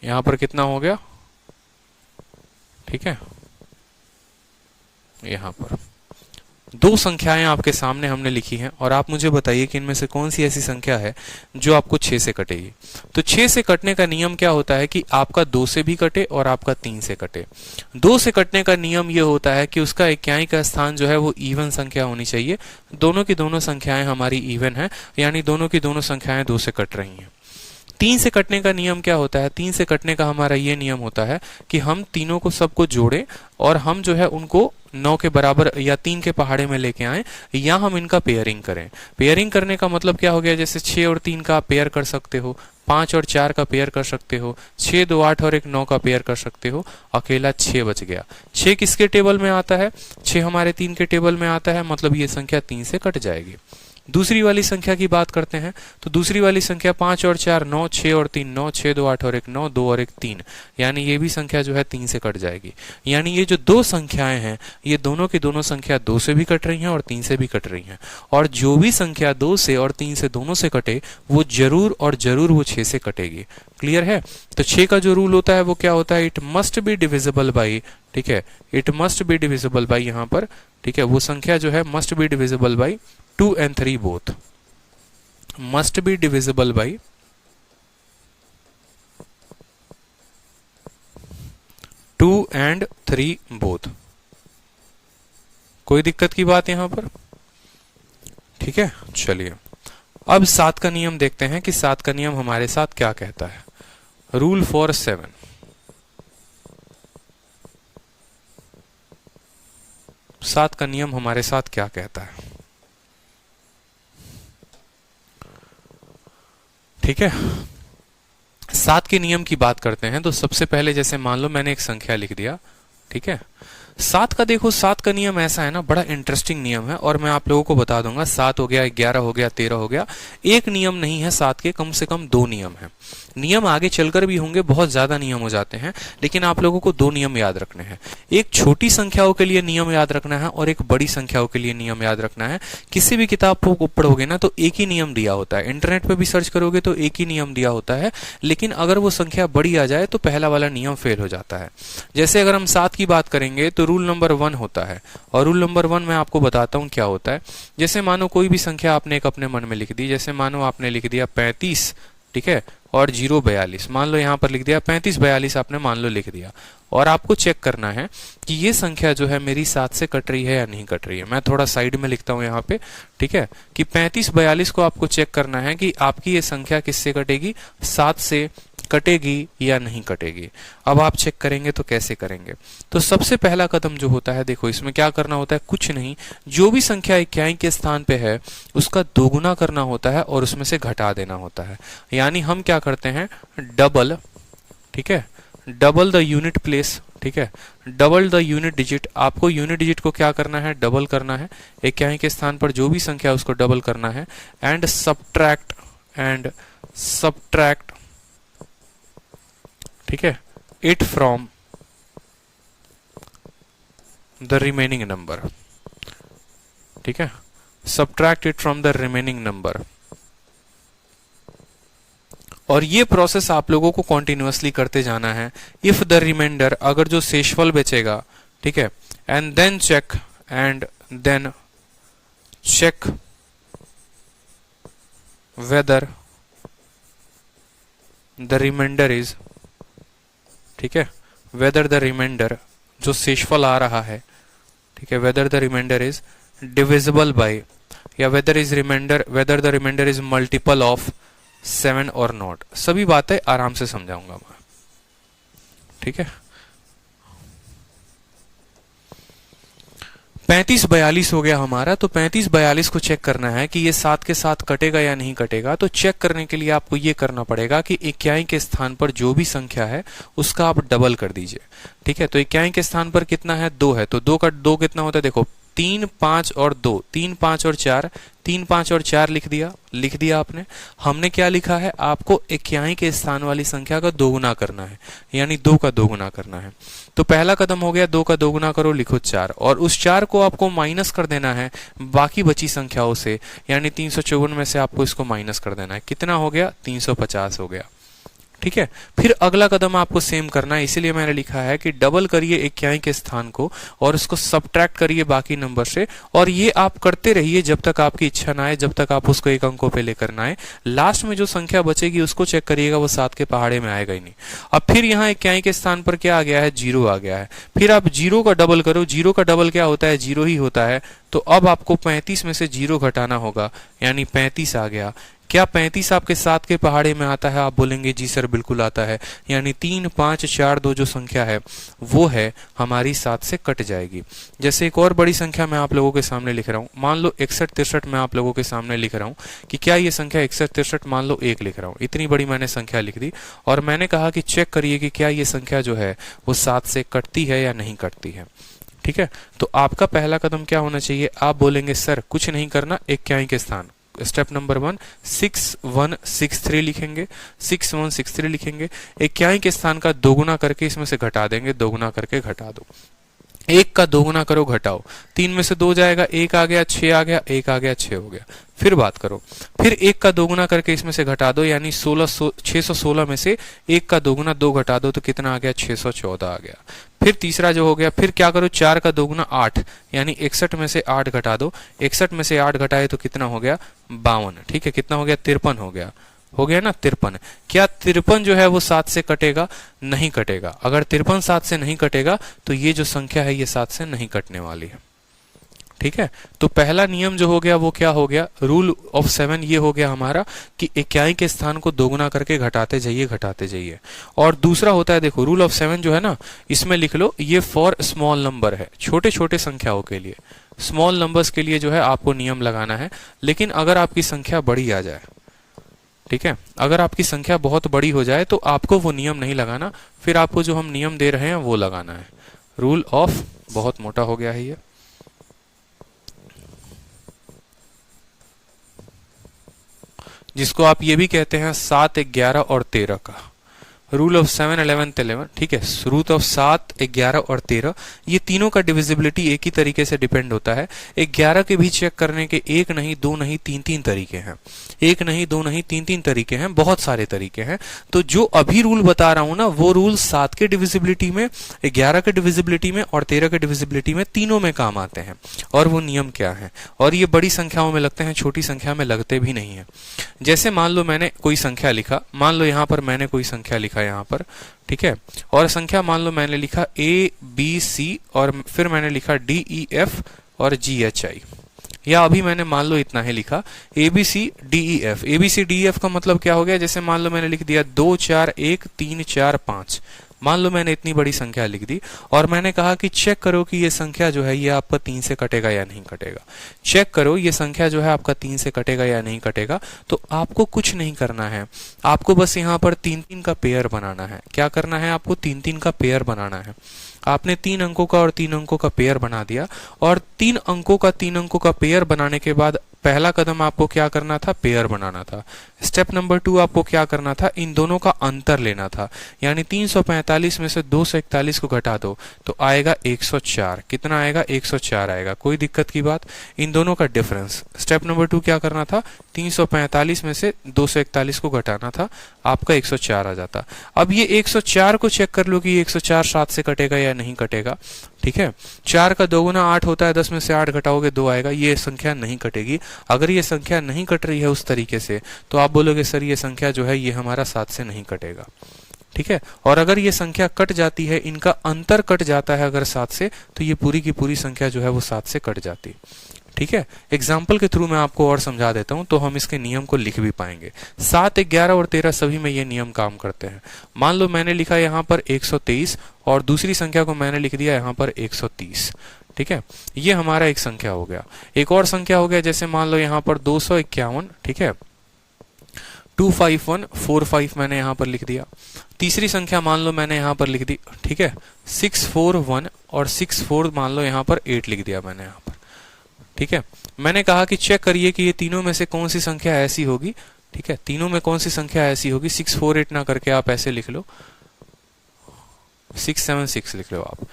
यहां पर कितना हो गया, ठीक है, यहां पर दो संख्याएं आपके सामने हमने लिखी हैं और आप मुझे बताइए कि इनमें से कौन सी ऐसी संख्या है जो आपको 6 से कटेगी। तो 6 से कटने का नियम क्या होता है कि आपका 2 से भी कटे और आपका 3 से कटे। 2 से कटने का नियम ये होता है कि उसका इक्याई का स्थान जो है वो इवन संख्या होनी चाहिए। दोनों की दोनों संख्याएं हमारी इवन है, यानी दोनों की दोनों संख्याएं 2 से कट रही हैं। 3 से कटने का नियम क्या होता है? 3 से कटने का हमारा ये नियम होता है कि हम तीनों को सबको जोड़ें और हम जो है उनको 9 के बराबर या 3 के पहाड़े में लेके आए, या हम इनका पेयरिंग करें। पेयरिंग करने का मतलब क्या हो गया? जैसे 6 और 3 का पेयर कर सकते हो, 5 और 4 का पेयर कर सकते हो, 6, 2, 8 और 1, 9 का पेयर कर सकते हो। अकेला 6 बच गया। 6 किसके टेबल में आता है? 6 हमारे 3 के टेबल में आता है, मतलब ये संख्या 3 से कट जाएगी। दूसरी वाली संख्या की बात करते हैं तो दूसरी वाली संख्या 5 और 4 9, 6 और 3 9, 6, 2, 8 और 1 9, 2 और 1 3, यानी ये भी संख्या जो है 3 से कट जाएगी। यानी ये जो दो संख्याएं हैं ये दोनों की दोनों संख्या 2 से भी कट रही हैं और 3 से भी कट रही हैं, और जो भी संख्या 2 से और 3 से दोनों से कटे वो जरूर और जरूर वो 6 से कटेगी। क्लियर है? तो 6 का जो रूल होता है वो क्या होता है? It must be divisible by, ठीक है, it must be divisible by यहां पर, ठीक है, वो संख्या जो है must be divisible by 2 and 3 both, must be divisible by 2 and 3 both। कोई दिक्कत की बात यहां पर? ठीक है, चलिए अब 7 का नियम देखते हैं कि 7 का नियम हमारे साथ क्या कहता है। Rule for 7। 7 का नियम हमारे साथ क्या कहता है? ठीक है, 7 के नियम की बात करते हैं तो सबसे पहले जैसे मान लो मैंने एक संख्या लिख दिया, ठीक है। 7 का देखो, 7 का नियम ऐसा है ना, बड़ा इंटरेस्टिंग नियम है और मैं आप लोगों को बता दूंगा। 7 हो गया, 11 हो गया, 13 हो गया। एक नियम नहीं है 7 के, कम से कम 2 नियम है। नियम आगे चलकर भी होंगे, बहुत ज्यादा नियम हो जाते हैं, लेकिन आप लोगों को 2 नियम याद रखने हैं। एक छोटी संख्याओं के लिए नियम याद रखना है और एक बड़ी संख्याओं के लिए नियम याद रखना है। किसी भी किताब को पढ़ोगे ना तो एक ही नियम दिया होता है, इंटरनेट पे भी सर्च करोगे तो एक ही नियम दिया होता है, लेकिन अगर वो संख्या बड़ी आ जाए तो पहला वाला नियम फेल हो जाता है। जैसे अगर हम 7 की बात करेंगे तो रूल नंबर 1 होता है, और रूल नंबर 1 मैं आपको बताता हूं क्या होता है। जैसे मानो कोई भी संख्या आपने एक अपने मन में लिख दी, जैसे मानो आपने लिख दिया 35, ठीक है, और 042, मान लो यहां पर लिख दिया 3542 आपने मान लो लिख दिया, और आपको चेक करना है कि ये संख्या जो है मेरी 7 से कट रही है या नहीं कट रही है। मैं थोड़ा साइड में लिखता हूं यहाँ पे, ठीक है, कि 3542 को आपको चेक करना है कि आपकी ये संख्या किससे कटेगी, 7 से कटेगी या नहीं कटेगी। अब आप चेक करेंगे तो कैसे करेंगे? तो सबसे पहला कदम जो होता है, देखो इसमें क्या करना होता है, कुछ नहीं, जो भी संख्या इक्याई के स्थान पे है उसका दोगुना करना होता है और उसमें से घटा देना होता है। यानी हम क्या करते हैं, डबल, ठीक है, डबल द यूनिट प्लेस, ठीक है, डबल द यूनिट डिजिट। आपको यूनिट डिजिट को क्या करना है, डबल करना है। इक्याई के स्थान पर जो भी संख्या उसको डबल करना है। एंड सब्ट्रैक्ट, ठीक है, it from the remaining number, ठीक है, subtract it from the remaining number. और ये प्रोसेस आप लोगों को कॉन्टिन्यूअसली करते जाना है। इफ द रिमाइंडर, अगर जो शेषफल बचेगा, ठीक है, and then check whether the reminder is, ठीक है, वेदर द रिमाइंडर, जो शेषफल आ रहा है, ठीक है, whether the reminder is divisible by, या whether the reminder is multiple of 7 और नॉट। सभी बातें आराम से समझाऊंगा मैं, ठीक है। 3542 हो गया हमारा, तो 3542 को चेक करना है कि ये 7 के साथ कटेगा या नहीं कटेगा। तो चेक करने के लिए आपको ये करना पड़ेगा कि इक्याई के स्थान पर जो भी संख्या है उसका आप डबल कर दीजिए, ठीक है। तो इक्याई के स्थान पर कितना है, 2 है, तो 2 का 2 कितना होता है, देखो 3, 5 और 2, 3, 5 और 4, 3, 5 और 4 लिख दिया आपने। हमने क्या लिखा है, आपको इक्याई के स्थान वाली संख्या का दोगुना करना है, यानी 2 का दोगुना करना है। तो पहला कदम हो गया, 2 का दोगुना करो, लिखो 4, और उस 4 को आपको माइनस कर देना है बाकी बची संख्याओं से, यानी 354 में से आपको इसको माइनस कर देना है। कितना हो गया, 350 हो गया, ठीक है। फिर अगला कदम आपको सेम करना है, इसीलिए मैंने लिखा है कि डबल करिए इक्याई के स्थान को और उसको सब्ट्रैक्ट करिए बाकी नंबर से, और ये आप करते रहिए जब तक आपकी इच्छा ना आए, जब तक आप उसको एक अंकों पे लेकर ना आए। लास्ट में जो संख्या बचेगी उसको चेक करिएगा, वो 7 के पहाड़े में आएगा ही नहीं। अब फिर यहाँ इक्याई के स्थान पर क्या आ गया है, 0 आ गया है। फिर आप 0 का डबल करो, 0 का डबल क्या होता है, 0 ही होता है। तो अब आपको 35 में से 0 घटाना होगा, यानी 35 आ गया। क्या 35 आपके 7 के पहाड़े में आता है? आप बोलेंगे जी सर बिल्कुल आता है। यानी 3 5 4 2 जो संख्या है वो है हमारी 7 से कट जाएगी। जैसे एक और बड़ी संख्या मैं आप लोगों के सामने लिख रहा हूं, मान लो 61 63 मैं आप लोगों के सामने लिख रहा हूं कि क्या ये संख्या 61 63, मान लो 1 लिख रहा हूं, इतनी बड़ी मैंने संख्या लिख दी और मैंने कहा कि चेक करिए कि क्या ये संख्या जो है वो 7 से कटती है या नहीं कटती है। ठीक है, तो आपका पहला कदम क्या होना चाहिए? आप बोलेंगे सर कुछ नहीं करना, इक्याई के स्थान, स्टेप नंबर 1 6163 लिखेंगे, 6163 लिखेंगे, इक्याई के स्थान का दोगुना करके इसमें से घटा देंगे, दोगुना करके घटा दो, 1 का दोगुना करो घटाओ, 3 में से 2 जाएगा, 1 आ गया, 6 आ गया, 1 आ गया, 6 हो गया। फिर बात करो, फिर 1 का दोगुना करके इसमें से घटा दो, यानी 616 में से 1 का दोगुना 2 घटा दो तो कितना आ गया, 614 आ गया। फिर तीसरा जो हो गया, फिर क्या करो, 4 का दोगुना 8, यानी 61 में से 8 घटा दो, 61 में से 8 घटाए तो कितना हो गया, 52। ठीक है, कितना हो गया, 53 हो गया, हो गया ना 53। क्या 53 जो है वो 7 से कटेगा? नहीं कटेगा। अगर 53 7 से नहीं कटेगा तो ये जो संख्या है ये 7 से नहीं कटने वाली है। ठीक है, तो पहला नियम जो हो गया वो क्या हो गया, रूल ऑफ 7 ये हो गया हमारा कि इक्याई के स्थान को दोगुना करके घटाते जाइए, घटाते जाइए। और दूसरा होता है, देखो रूल ऑफ 7 जो है ना, इसमें लिख लो ये फॉर स्मॉल नंबर है, छोटे छोटे संख्याओं के लिए, स्मॉल नंबर्स के लिए जो है आपको नियम लगाना है। लेकिन अगर आपकी संख्या बड़ी आ जाए, ठीक है, अगर आपकी संख्या बहुत बड़ी हो जाए तो आपको वो नियम नहीं लगाना, फिर आपको जो हम नियम दे रहे हैं वो लगाना है। रूल ऑफ, बहुत मोटा हो गया है ये, जिसको आप ये भी कहते हैं 7 11 और 13 का रूल ऑफ 7 11 11। ठीक है, रूट ऑफ 7 11 और 13 ये तीनों का डिविजिबिलिटी एक ही तरीके से डिपेंड होता है। 11 के भी चेक करने के 1 नहीं 2 नहीं 3 तरीके हैं, 1 नहीं 2 नहीं 3 तरीके हैं, बहुत सारे तरीके हैं। तो जो अभी रूल बता रहा हूं ना, वो रूल 7 के डिविजिबिलिटी में, 11 के डिविजिबिलिटी में और 13 के डिविजिबिलिटी में, तीनों में काम आते हैं। और वो नियम क्या है, और ये बड़ी संख्याओं में लगते हैं, छोटी संख्या में लगते भी नहीं है। जैसे मान लो मैंने कोई संख्या लिखा, मान लो यहां पर मैंने कोई संख्या लिखा यहां पर, ठीक है, और संख्या मान लो मैंने लिखा ABC और फिर मैंने लिखा DEF और GHI, या अभी मैंने मान लो इतना ही लिखा ABCDEF। ABCDEF का मतलब क्या हो गया, जैसे मान लो मैंने लिख दिया 2 4 1 3 4 5, मान लो मैंने इतनी बड़ी संख्या लिख दी और मैंने कहा कि चेक करो कि ये संख्या जो है ये आपका 3 से कटेगा या नहीं कटेगा। चेक करो ये संख्या जो है आपका 3 से कटेगा या नहीं कटेगा। तो आपको कुछ नहीं करना है, आपको बस यहाँ पर 3 का पेयर बनाना है। क्या करना है, आपको 3 का पेयर बनाना है। आपने 3 अंकों का और 3 अंकों का पेयर बना दिया, और 3 अंकों का पेयर बनाने के बाद पहला कदम आपको क्या करना था, पेयर बनाना था। स्टेप नंबर 2 आपको क्या करना था, इन दोनों का अंतर लेना था। यानी 345 में से 241 को घटा दो तो आएगा 104। कितना आएगा, 104 आएगा। कोई दिक्कत की बात, इन दोनों का डिफरेंस। स्टेप नंबर 2 क्या करना था, 345 में से 241 को घटाना था, आपका 104 आ जाता। अब ये 104 को चेक कर लो कि 104 7 से कटेगा या नहीं कटेगा। ठीक है, 4 का दोगुना 8 होता है, 10 में से 8 घटाओगे 2 आएगा। ये संख्या नहीं कटेगी। अगर ये संख्या नहीं कट रही है उस तरीके से तो आप बोलोगे सर ये संख्या जो है ये हमारा 7 से नहीं कटेगा। ठीक है, और अगर ये संख्या कट जाती है, इनका अंतर कट जाता है अगर 7 से, तो ये पूरी की पूरी संख्या जो है वो 7 से कट जाती। ठीक है, एग्जाम्पल के थ्रू मैं आपको और समझा देता हूं तो हम इसके नियम को लिख भी पाएंगे। 7 11 और 13 सभी में ये नियम काम करते हैं। मान लो मैंने लिखा यहाँ पर 123 और दूसरी संख्या को मैंने लिख दिया यहाँ पर 130। ठीक है, ये हमारा एक संख्या हो गया। एक और संख्या हो गया, जैसे मान लो यहाँ पर 251। ठीक है, 25145 मैंने यहाँ पर लिख दिया। तीसरी संख्या मान लो मैंने यहाँ पर लिख दी। ठीक है, 641 और 64 मान लो यहाँ पर 8 लिख दिया मैंने यहाँ पर। ठीक है, मैंने कहा कि चेक करिए कि ये तीनों में से कौन सी संख्या ऐसी होगी। ठीक है, तीनों में कौन सी संख्या ऐसी होगी, 648 ना करके आप ऐसे लिख लो, 676 लिख लो आप।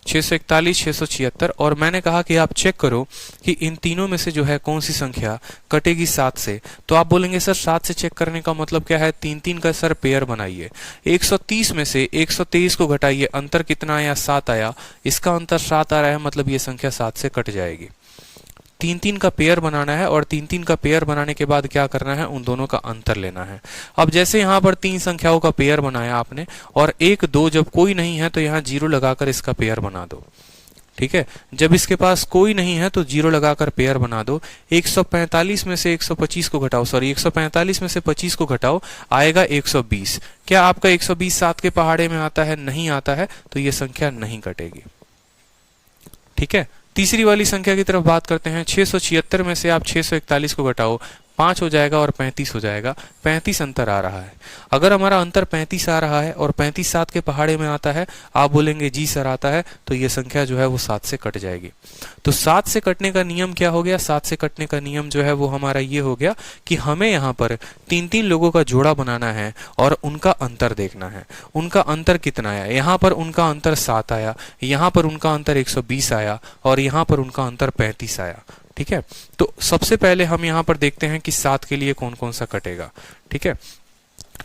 641, 676 और मैंने कहा कि आप चेक करो कि इन तीनों में से जो है कौन सी संख्या कटेगी 7 से। तो आप बोलेंगे सर 7 से चेक करने का मतलब क्या है, 3-3 का सर पेयर बनाइए। 130 में से 123 को घटाइए, अंतर कितना आया, 7 आया। इसका अंतर 7 आ रहा है, मतलब ये संख्या 7 से कट जाएगी। 3-3 का पेयर बनाना है और 3-3 का पेयर बनाने के बाद क्या करना है, उन दोनों का अंतर लेना है। अब जैसे यहाँ पर 3 संख्याओं का पेयर बनाया आपने और 1, 2 जब कोई नहीं है तो यहाँ 0 लगाकर इसका पेयर बना दो। ठीक है, जब इसके पास कोई नहीं है तो 0 लगाकर पेयर बना दो। 145 में से 125 को घटाओ, सॉरी 145 में से 25 को घटाओ, आएगा 120। क्या आपका 120 7 के पहाड़े में आता है, नहीं आता है, तो ये संख्या नहीं कटेगी। ठीक है, तीसरी वाली संख्या की तरफ बात करते हैं। 676 में से आप 641 को घटाओ, 5 हो जाएगा और 35 हो जाएगा। 35 अंतर आ रहा है। अगर हमारा अंतर 35 आ रहा है और 35 7 के पहाड़े में आता है, आप बोलेंगे जी सर आता है, तो ये संख्या जो है वो 7 से कट जाएगी। तो 7 से कटने का नियम क्या हो गया, 7 से कटने का नियम जो है वो हमारा ये हो गया कि हमें यहाँ पर 3-3 लोगों का जोड़ा बनाना है और उनका अंतर देखना है। उनका अंतर कितना आया, यहाँ पर उनका अंतर 7 आया, यहाँ पर उनका अंतर 120 आया और यहाँ पर उनका अंतर 35 आया। ठीक है, तो सबसे पहले हम यहाँ पर देखते हैं कि 7 के लिए कौन कौन सा कटेगा। ठीक है,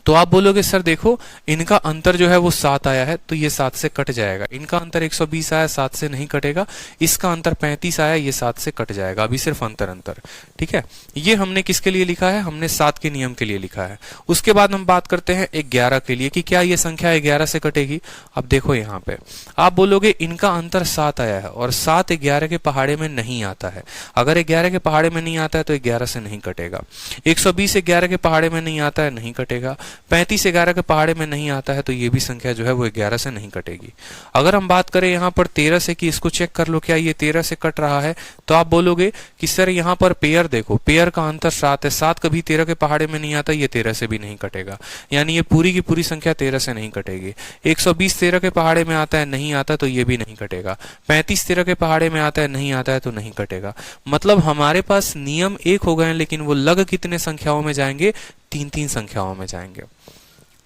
तो आप बोलोगे सर देखो इनका अंतर जो है वो 7 आया है, तो ये 7 से कट जाएगा। इनका अंतर 120 आया, 7 से नहीं कटेगा। इसका अंतर 35 आया, ये 7 से कट जाएगा। अभी सिर्फ अंतर। ठीक है, ये हमने किसके लिए लिखा है, हमने 7 के नियम के लिए लिखा है। उसके बाद हम बात करते हैं 11 के लिए कि क्या ये संख्या 11 से कटेगी। अब देखो यहाँ पे आप बोलोगे इनका अंतर 7 आया है और 7 11 के पहाड़े में नहीं आता है। अगर 11 के पहाड़े में नहीं आता है तो 11 से नहीं कटेगा। 120 11 के पहाड़े में नहीं आता है, नहीं कटेगा। 35 11 के पहाड़े में नहीं आता है, तो ये भी संख्या जो है वो 11 से नहीं कटेगी। अगर हम बात करें यहाँ पर 13 से कि इसको चेक कर लो क्या ये 13 से कट रहा है, तो आप बोलोगे कि सर यहाँ पर पेयर देखो, पेयर का अंतर 7 है, 7 कभी 13 के पहाड़े में नहीं आता, ये 13 से भी नहीं कटेगा। यानी ये पूरी की पूरी संख्या 13 से नहीं कटेगी। 120 13 के पहाड़े में आता है, नहीं आता, तो ये भी नहीं कटेगा। 35 13 के पहाड़े में आता है, नहीं आता है, तो नहीं कटेगा। मतलब हमारे पास नियम एक हो गए, लेकिन वो लग कितने संख्याओं में जाएंगे, 3-3 संख्याओं में जाएंगे।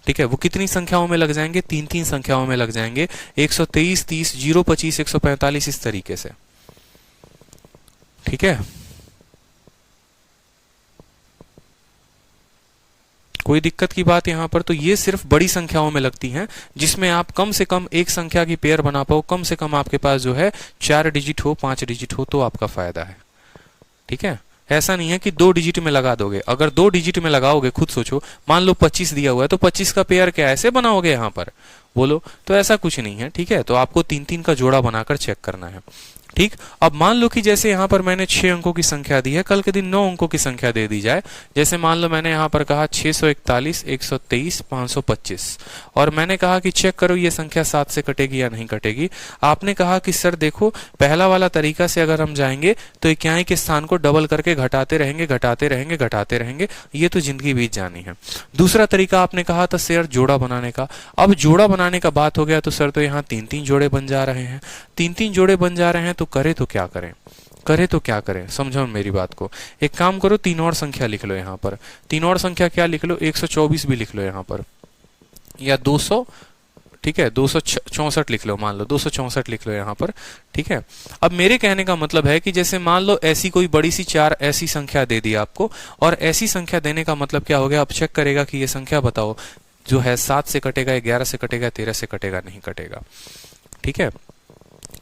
ठीक है, वो कितनी संख्याओं में लग जाएंगे, 3-3 संख्याओं में लग जाएंगे। 123 30 0 25 145 इस तरीके से। ठीक है, कोई दिक्कत की बात यहाँ पर, तो ये सिर्फ बड़ी संख्याओं में लगती हैं जिसमें आप कम से कम एक संख्या की पेयर बना पाओ, कम से कम आपके पास जो है 4 डिजिट हो, 5 डिजिट हो, तो आपका फायदा है। ठीक है, ऐसा नहीं है कि 2 डिजिट में लगा दोगे। अगर 2 डिजिट में लगाओगे, खुद सोचो, मान लो 25 दिया हुआ है तो 25 का पेयर क्या ऐसे बनाओगे यहाँ पर, बोलो, तो ऐसा कुछ नहीं है। ठीक है, तो आपको 3-3 का जोड़ा बनाकर चेक करना है। ठीक, अब मान लो कि जैसे यहाँ पर मैंने 6 अंकों की संख्या दी है, कल के दिन 9 अंकों की संख्या दे दी जाए। जैसे मान लो मैंने यहाँ पर कहा 641 123 525 और मैंने कहा कि चेक करो ये संख्या 7 से कटेगी या नहीं कटेगी। आपने कहा कि सर देखो पहला वाला तरीका से अगर हम जाएंगे तो इक्याई के स्थान को डबल करके घटाते रहेंगे, घटाते रहेंगे, घटाते रहेंगे, ये तो जिंदगी बीत जानी है। दूसरा तरीका आपने कहा था सर जोड़ा बनाने का। अब जोड़ा बनाने का बात हो गया तो सर तो यहाँ 3-3 जोड़े बन जा रहे हैं। 3-3 जोड़े बन जा रहे हैं, तो करे तो क्या करें, करे तो क्या करें, समझो मेरी बात को। एक काम करो, 3 और संख्या लिख लो यहाँ पर। 3 और संख्या क्या लिख लो, 124 भी लिख लो यहाँ पर, या 200, ठीक है 264 लिख लो, मान लो 264 लिख लो यहाँ पर। ठीक है, अब मेरे कहने का मतलब है कि जैसे मान लो ऐसी कोई बड़ी सी 4 ऐसी संख्या दे दी आपको, और ऐसी संख्या देने का मतलब क्या हो गया, अब चेक करेगा कि ये संख्या बताओ जो है 7 से कटेगा, 11 से कटेगा, 13 से कटेगा, नहीं कटेगा। ठीक है,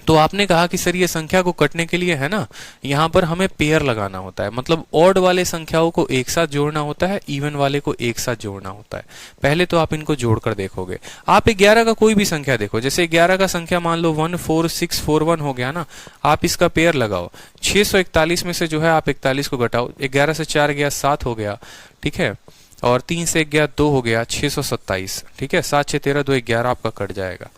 तो आपने कहा कि सर ये संख्या को कटने के लिए है ना, यहाँ पर हमें पेयर लगाना होता है, मतलब ऑड वाले संख्याओं को एक साथ जोड़ना होता है, इवन वाले को एक साथ जोड़ना होता है। पहले तो आप इनको जोड़कर देखोगे। आप 11 का कोई भी संख्या देखो, जैसे 11 का संख्या मान लो 14641 हो गया ना, आप इसका पेयर लगाओ। 641 में से जो है आप 41 को घटाओ, 11 से 4 गया 7 हो गया, ठीक है, और 3 से 1 गया 2 हो गया, 627। ठीक है, 7 6 13 2 11 आपका कट जाएगा।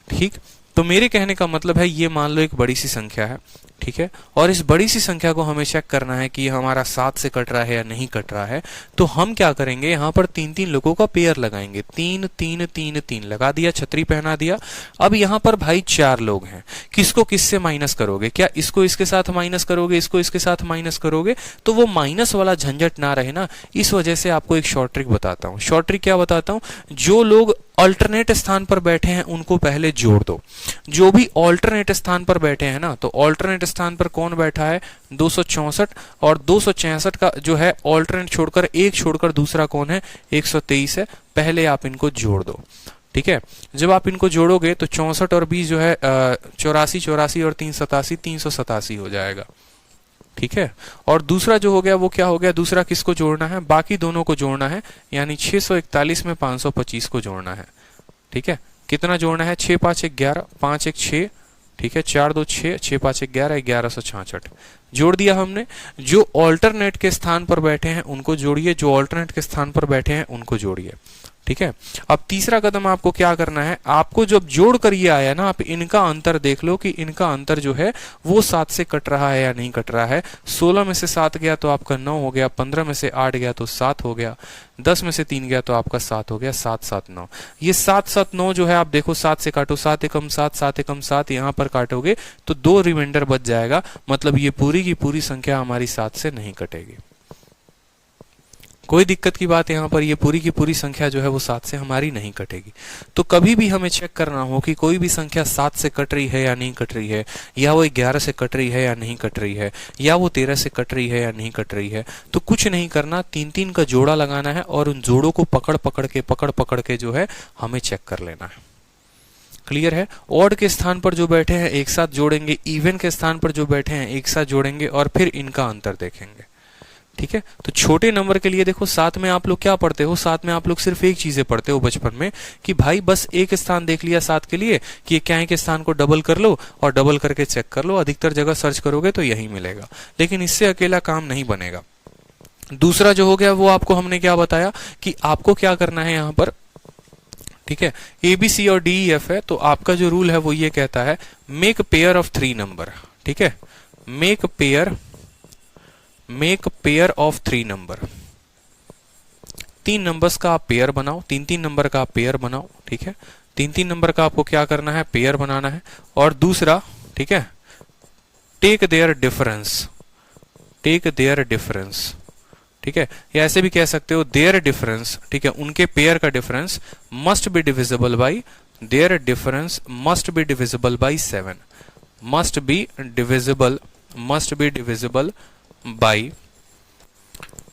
ठीक, तो मेरे कहने का मतलब है ये मान लो एक बड़ी सी संख्या है, ठीक है, और इस बड़ी सी संख्या को हमें चेक करना है कि हमारा 7 से कट रहा है या नहीं कट रहा है। तो हम क्या करेंगे, यहाँ पर 3-3 लोगों का पेयर लगाएंगे। 3 3 3 3 लगा दिया, छतरी पहना दिया। अब यहाँ पर भाई 4 लोग हैं, किसको किससे माइनस करोगे, क्या इसको इसके साथ माइनस करोगे, इसको इसके साथ माइनस करोगे, तो वो माइनस वाला झंझट ना रहे ना। इस वजह से आपको एक शॉर्ट ट्रिक बताता हूँ। शॉर्ट ट्रिक क्या बताता हूँ, जो लोग अल्टरनेट स्थान पर बैठे हैं उनको पहले जोड़ दो। जो भी अल्टरनेट स्थान पर बैठे हैं ना, तो अल्टरनेट स्थान पर कौन बैठा है 264, और 266 का जो है अल्टरनेट छोड़कर एक छोड़कर दूसरा कौन है 123 है। पहले आप इनको जोड़ दो, ठीक है। जब आप इनको जोड़ोगे तो 64 और 20 जो है 84, 84 और 3 87, 387 हो जाएगा, ठीक है। और दूसरा जो हो गया वो क्या हो गया, दूसरा किसको जोड़ना है, बाकी दोनों को जोड़ना है, यानी 641 में 525 को जोड़ना है, ठीक है। कितना जोड़ना है 6 5 11, 5 1 6, ठीक है, 4 2 6, 6 5 11, 1166 जोड़ दिया हमने। जो ऑल्टरनेट के स्थान पर बैठे हैं उनको जोड़िए, जो ऑल्टरनेट के स्थान पर बैठे हैं उनको जोड़िए, ठीक है। अब तीसरा कदम आपको क्या करना है, आपको जब जोड़ कर ये आया ना, आप इनका अंतर देख लो कि इनका अंतर जो है वो 7 से कट रहा है या नहीं कट रहा है। 16 में से 7 गया तो आपका 9 हो गया, 15 में से 8 गया तो 7 हो गया, 10 में से 3 गया तो आपका 7 हो गया, 7 7 9। ये 7 7 9 जो है आप देखो 7 से काटो, 7 एकम 7, 7 एकम 7, यहां पर काटोगे तो 2 रिमाइंडर बच जाएगा, मतलब ये पूरी की पूरी संख्या हमारी 7 से नहीं कटेगी। कोई दिक्कत की बात यहाँ पर, ये पूरी की पूरी संख्या जो है वो 7 से हमारी नहीं कटेगी। तो कभी भी हमें चेक करना हो कि कोई भी संख्या 7 से कट रही है या नहीं कट रही है, या वो 11 से कट रही है या नहीं कट रही है, या वो 13 से कट रही है या नहीं कट रही है, तो कुछ नहीं करना, 3-3 का जोड़ा लगाना है और उन जोड़ों को पकड़ पकड़ के जो है हमें चेक कर लेना है। क्लियर है। ऑड के स्थान पर जो बैठे हैं एक साथ जोड़ेंगे, इवन के स्थान पर जो बैठे हैं एक साथ जोड़ेंगे और फिर इनका अंतर देखेंगे, ठीक है। तो छोटे नंबर के लिए देखो, साथ में आप लोग क्या पढ़ते हो, साथ में आप लोग सिर्फ एक चीजें पढ़ते हो बचपन में कि भाई बस एक स्थान देख लिया साथ के लिए कि ये क्या है के स्थान को डबल कर लो और डबल करके चेक कर लो। अधिकतर जगह सर्च करोगे तो यही मिलेगा, लेकिन इससे अकेला काम नहीं बनेगा। दूसरा जो हो गया वो आपको हमने क्या बताया कि आपको क्या करना है यहाँ पर, ठीक है। ABC और DEF है, तो आपका जो रूल है वो ये कहता है मेक पेयर ऑफ 3 नंबर, ठीक है। Make pair of 3 number, 3 numbers का आप पेयर बनाओ, 3-3 नंबर का आप पेयर बनाओ, ठीक है। 3-3 नंबर का आपको क्या करना है, पेयर बनाना है। और दूसरा, ठीक है, टेक देयर डिफरेंस, ठीक है, या ऐसे भी कह सकते हो देयर डिफरेंस, ठीक है, उनके पेयर का difference must be divisible by, their difference must be divisible by 7, must be divisible by,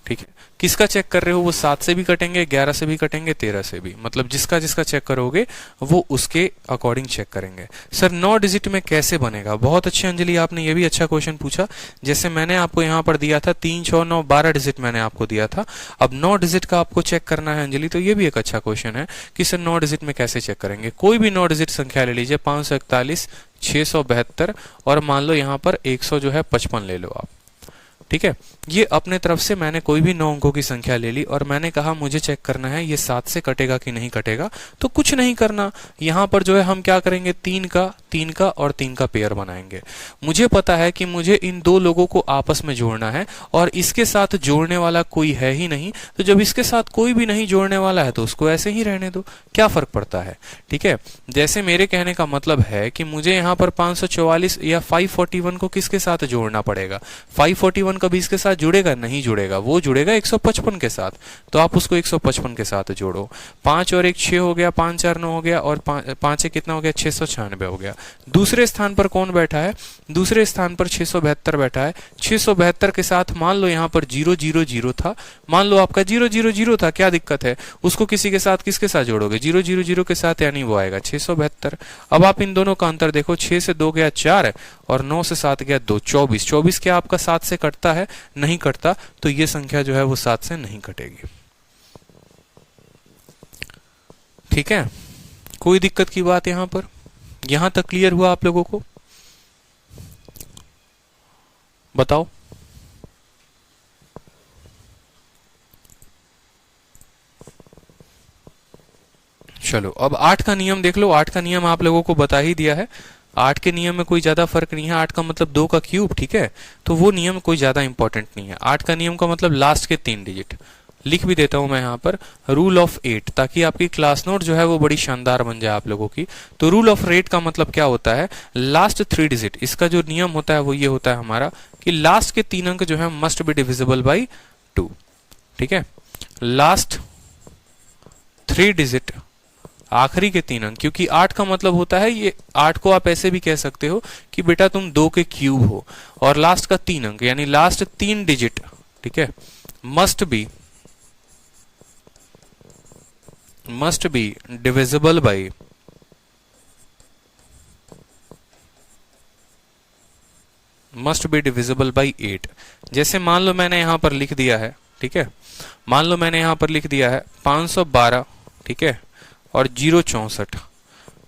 ठीक है। किसका चेक कर रहे हो, वो 7 से भी कटेंगे, 11 से भी कटेंगे, 13 से भी, मतलब जिसका जिसका चेक करोगे वो उसके अकॉर्डिंग चेक करेंगे। सर 9 डिजिट में कैसे बनेगा, बहुत अच्छे अंजलि, आपने ये भी अच्छा क्वेश्चन पूछा। जैसे मैंने आपको यहाँ पर दिया था 3 6 9 12 डिजिट मैंने आपको दिया था, अब 9 डिजिट का आपको चेक करना है अंजलि, तो ये भी एक अच्छा क्वेश्चन है कि सर 9 डिजिट में कैसे चेक करेंगे। कोई भी 9 डिजिट संख्या ले लीजिए, 541, 672 और मान लो यहाँ पर 100 जो है 55 ले लो आप, ठीक है। ये अपने तरफ से मैंने कोई भी 9 अंकों की संख्या ले ली और मैंने कहा मुझे चेक करना है ये 7 से कटेगा कि नहीं कटेगा। तो कुछ नहीं करना, यहां पर जो है हम क्या करेंगे, 3 का और 3 का पेयर बनाएंगे। मुझे पता है कि मुझे इन दो लोगों को आपस में जोड़ना है और इसके साथ जोड़ने वाला कोई है ही नहीं, तो जब इसके साथ कोई भी नहीं जोड़ने वाला है तो उसको ऐसे ही रहने दो, क्या फर्क पड़ता है, ठीक है। जैसे मेरे कहने का मतलब है कि मुझे यहाँ पर 544 या 541 को किसके साथ जोड़ना पड़ेगा, 541 कभी इसके साथ जुड़ेगा नहीं जुड़ेगा, वो जुड़ेगा 155 के साथ, तो आप उसको 155 के साथ जोड़ो। 5 और 1 6 हो गया, 5 4 9 हो गया और 5 कितना हो गया 696 हो गया। दूसरे स्थान पर कौन बैठा है, दूसरे स्थान पर 672 बैठा है। 672 के साथ मान लो यहाँ पर 000 था, मान लो आपका 000 था, क्या दिक्कत है, उसको किसी के साथ किसके साथ जोड़ोगे 000 के साथ, यानी वो आएगा 672। अब आप इन दोनों का अंतर देखो, 6 से 2 गया 4 और 9 से 7 गया 2, 24। 24 क्या आपका 7 से कटता है, नहीं कटता, तो ये संख्या जो है वो 7 से नहीं कटेगी, ठीक है। कोई दिक्कत की बात यहां पर, यहां तक क्लियर हुआ आप लोगों को, बताओ। चलो अब 8 का नियम देख लो। 8 का नियम आप लोगों को बता ही दिया है। 8 के नियम में कोई ज्यादा फर्क नहीं है, 8 का मतलब 2 का क्यूब, ठीक है, तो वो नियम कोई ज्यादा इंपॉर्टेंट नहीं है। 8 का नियम का मतलब लास्ट के 3 डिजिट, लिख भी देता हूं मैं यहाँ पर रूल ऑफ 8, ताकि आपकी क्लास नोट जो है वो बड़ी शानदार बन जाए आप लोगों की। तो रूल ऑफ 8 का मतलब क्या होता है, लास्ट 3 डिजिट, इसका जो नियम होता है वो ये होता है हमारा कि लास्ट के 3 अंक जो है मस्ट बी डिविजिबल बाई 2, ठीक है। लास्ट 3 डिजिट आखिरी के 3 अंक, क्योंकि 8 का मतलब होता है, ये 8 को आप ऐसे भी कह सकते हो कि बेटा तुम 2 के क्यूब हो, और लास्ट का 3 अंक यानी लास्ट 3 डिजिट, ठीक है, must be divisible by must be divisible by 8। जैसे मान लो मैंने यहां पर लिख दिया है, ठीक है, मान लो मैंने यहां पर लिख दिया है 512, ठीक है, और 064,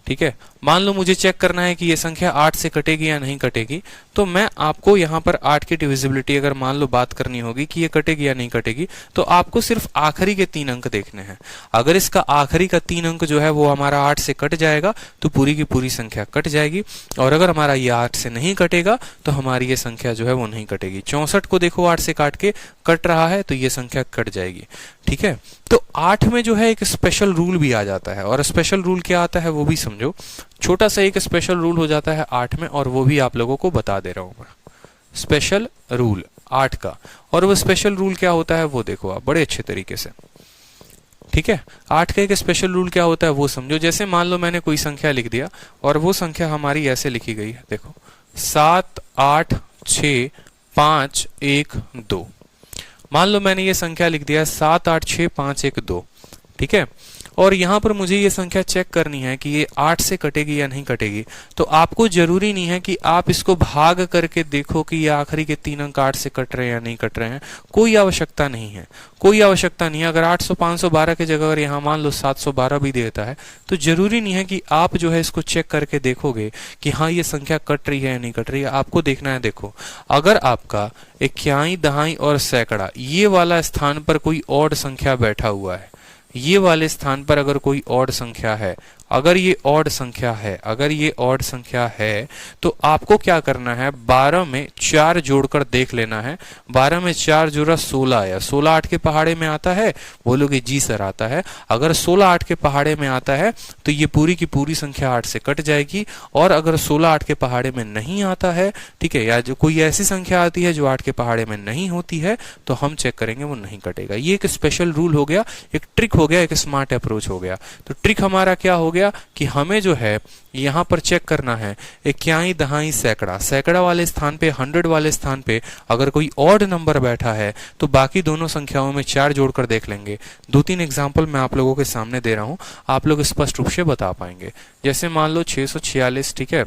ठीक है। मान लो मुझे चेक करना है कि ये संख्या 8 से कटेगी या नहीं कटेगी, तो मैं आपको यहाँ पर 8 की डिविजिबिलिटी अगर मान लो बात करनी होगी कि ये कटेगी या नहीं कटेगी, तो आपको सिर्फ आखिरी के 3 अंक देखने हैं। अगर इसका आखिरी का 3 अंक जो है वो हमारा 8 से कट जाएगा तो पूरी की पूरी संख्या कट जाएगी, और अगर हमारा ये 8 से नहीं कटेगा तो हमारी ये संख्या जो है वो नहीं कटेगी। 64 को देखो 8 से काट के कट रहा है तो ये संख्या कट जाएगी, ठीक है। तो 8 में जो है एक स्पेशल रूल भी आ जाता है, और स्पेशल रूल क्या आता है वो भी समझो। छोटा सा एक स्पेशल रूल हो जाता है 8 में, और वो भी आप लोगों को बता दे रहा हूं मैं, स्पेशल रूल 8 का। और वो स्पेशल रूल क्या होता है वो देखो आप बड़े अच्छे तरीके से, ठीक है। 8 का एक स्पेशल रूल क्या होता है वो समझो। जैसे मान लो मैंने कोई संख्या लिख दिया और वो संख्या हमारी ऐसे लिखी गई है, देखो 7 8 6 5 1 2। मान लो मैंने ये संख्या लिख दिया 7 8 6 5 1 2, ठीक है, और यहां पर मुझे ये संख्या चेक करनी है कि ये 8 से कटेगी या नहीं कटेगी। तो आपको जरूरी नहीं है कि आप इसको भाग करके देखो कि ये आखिरी के 3 अंक 8 से कट रहे हैं या नहीं कट रहे हैं, कोई आवश्यकता नहीं है, कोई आवश्यकता नहीं है। अगर 800 512 की जगह अगर यहाँ मान लो 712 भी देता है तो जरूरी नहीं है कि आप जो है इसको चेक करके देखोगे कि हाँ ये संख्या कट रही है या नहीं कट रही है। आपको देखना है, देखो अगर आपका इक्याई दहाई और सैकड़ा ये वाला स्थान पर कोई ऑड संख्या बैठा हुआ है, ये वाले स्थान पर अगर कोई ऑड संख्या है, अगर ये ऑड संख्या है, अगर ये ऑड संख्या है, तो आपको क्या करना है, 12 में 4 जोड़कर देख लेना है। 12 में 4 जोड़ा 16 आया। 16 8 के पहाड़े में आता है, बोलोगे जी सर आता है। अगर 16 8 के पहाड़े में आता है तो ये पूरी की पूरी संख्या 8 से कट जाएगी, और अगर 16 8 के पहाड़े में नहीं आता है, ठीक है, या जो कोई ऐसी संख्या आती है जो 8 के पहाड़े में नहीं होती है, तो हम चेक करेंगे वो नहीं कटेगा। ये एक स्पेशल रूल हो गया, एक ट्रिक हो गया, एक स्मार्ट अप्रोच हो गया। तो ट्रिक हमारा क्या हो गया कि हमें जो है यहां पर चेक करना है इक्याई दहाई सैकड़ा, सैकड़ा वाले स्थान पे 100 वाले स्थान पे अगर कोई ऑड नंबर बैठा है तो बाकी दोनों संख्याओं में 4 जोड़कर देख लेंगे। 2-3 एग्जांपल मैं आप लोगों के सामने दे रहा हूं, आप लोग स्पष्ट रूप से बता पाएंगे। जैसे मान लो 646, ठीक है,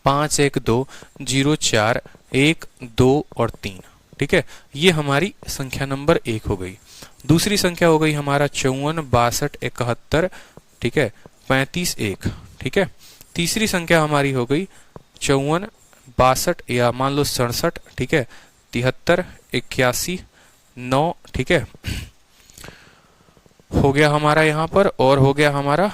5 1 2 0 4 1 2 और 3, ठीक है, ये हमारी संख्या नंबर 1 हो गई। दूसरी संख्या हो गई हमारा 54 62 71, ठीक है, 35 1, ठीक है। तीसरी संख्या हमारी हो गई 54 62 या मान लो 67, ठीक है, 73 81 9, ठीक है, हो गया हमारा यहाँ पर, और हो गया हमारा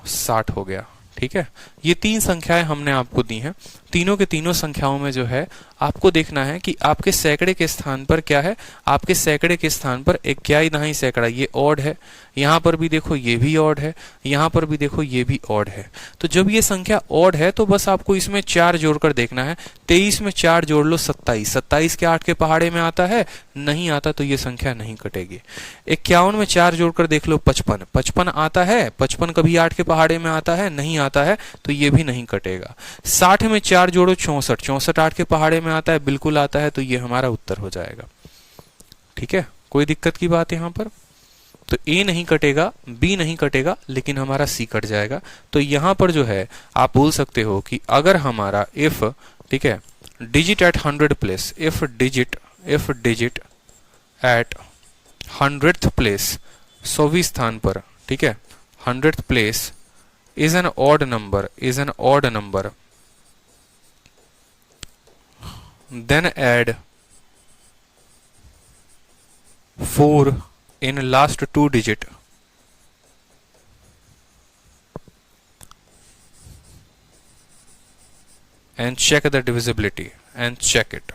60 हो गया, ठीक है। ये 3 संख्याएं हमने आपको दी हैं। तीनों के तीनों संख्याओं में जो है आपको देखना है कि आपके सैकड़े के स्थान पर क्या है। आपके सैकड़े के स्थान पर इक्याई दहाई सैकड़ा ये ऑड है, यहाँ पर भी देखो ये भी ऑड है, यहाँ पर भी देखो ये भी ऑड है। तो जब ये संख्या ऑड है तो बस आपको इसमें 4 जोड़कर देखना है। 23 में 4 जोड़ लो 27, 27 के 8 के पहाड़े में आता है, नहीं आता तो ये संख्या नहीं कटेगी। 51 में 4 जोड़कर देख लो 55, 55 आता है, 55 कभी 8 के पहाड़े में आता है, नहीं आता है तो ये भी नहीं कटेगा। 60 में 4 जोड़ो 64, 64 8 के पहाड़े में आता है, बिल्कुल आता है, तो ये हमारा उत्तर हो जाएगा। ठीक है, कोई दिक्कत की बात यहां पर? तो ए नहीं कटेगा, बी नहीं कटेगा, लेकिन हमारा सी कट जाएगा। तो यहां पर जो है आप बोल सकते हो कि अगर हमारा इफ, ठीक है, digit at 100 place, if digit at 100th place, 100वीं स्थान पर, ठीक है, 100th place is an odd number, then add 4 in last 2 digit and check the divisibility and check it।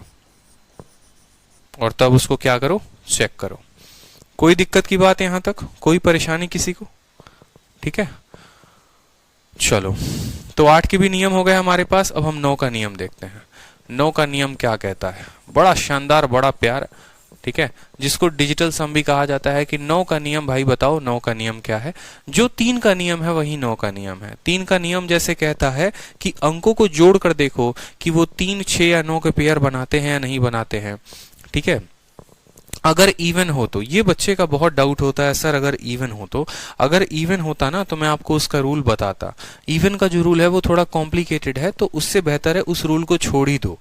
और तब उसको क्या करो, चेक करो। कोई दिक्कत की बात यहां तक, कोई परेशानी किसी को? ठीक है, चलो, तो 8 के भी नियम हो गए हमारे पास। अब हम 9 का नियम देखते हैं। 9 का नियम क्या कहता है? बड़ा शानदार, बड़ा प्यार, ठीक है, जिसको डिजिटल सम भी कहा जाता है। कि 9 का नियम, भाई बताओ 9 का नियम क्या है? जो 3 का नियम है वही 9 का नियम है। 3 का नियम जैसे कहता है कि अंकों को जोड़कर देखो कि वो 3, 6 या 9 के पेयर बनाते हैं या नहीं बनाते हैं। ठीक है, अगर इवन हो तो, ये बच्चे का बहुत डाउट होता है सर अगर इवन हो तो। अगर इवन होता ना तो मैं आपको उसका रूल बताता। इवन का जो रूल है वो थोड़ा कॉम्प्लिकेटेड है, तो उससे बेहतर है उस रूल को छोड़ ही दो।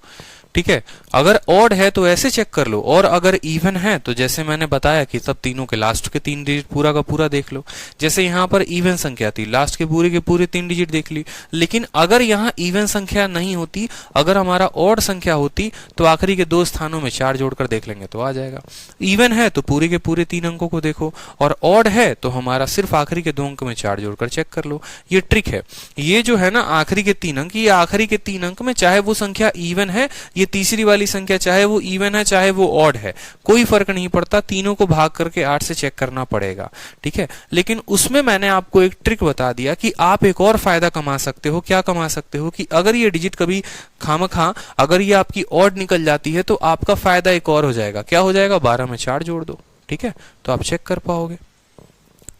ठीक है, अगर ऑड है तो ऐसे चेक कर लो, और अगर इवन है तो जैसे मैंने बताया कि तब तीनों के लास्ट के 3 डिजिट पूरा का पूरा देख लो। जैसे यहाँ पर इवन संख्या थी, लास्ट के पूरे 3 डिजिट देख ली। लेकिन अगर यहाँ इवन संख्या नहीं होती, अगर हमारा ऑड संख्या होती, तो आखिरी के 2 स्थानों में 4 जोड़कर देख लेंगे तो आ जाएगा। इवन है तो पूरे के पूरे 3 अंकों को देखो, और ऑड है तो हमारा सिर्फ आखिरी के 2 अंक में 4 जोड़कर चेक कर लो। ये ट्रिक है। ये जो है ना आखिरी के 3 अंक, ये आखिरी के 3 अंक में चाहे वो संख्या इवन है, ये तीसरी वाली संख्या चाहे वो इवन है चाहे वो ऑड है, कोई फर्क नहीं पड़ता, तीनों को भाग करके 8 से चेक करना पड़ेगा। ठीक है, लेकिन उसमें मैंने आपको एक ट्रिक बता दिया कि आप एक और फायदा कमा सकते हो। क्या कमा सकते हो? कि अगर ये डिजिट कभी खामखा अगर ये आपकी ऑड निकल जाती है तो आपका फायदा एक और हो जाएगा। क्या हो जाएगा? 12 में 4 जोड़ दो। ठीक है, तो आप चेक कर पाओगे।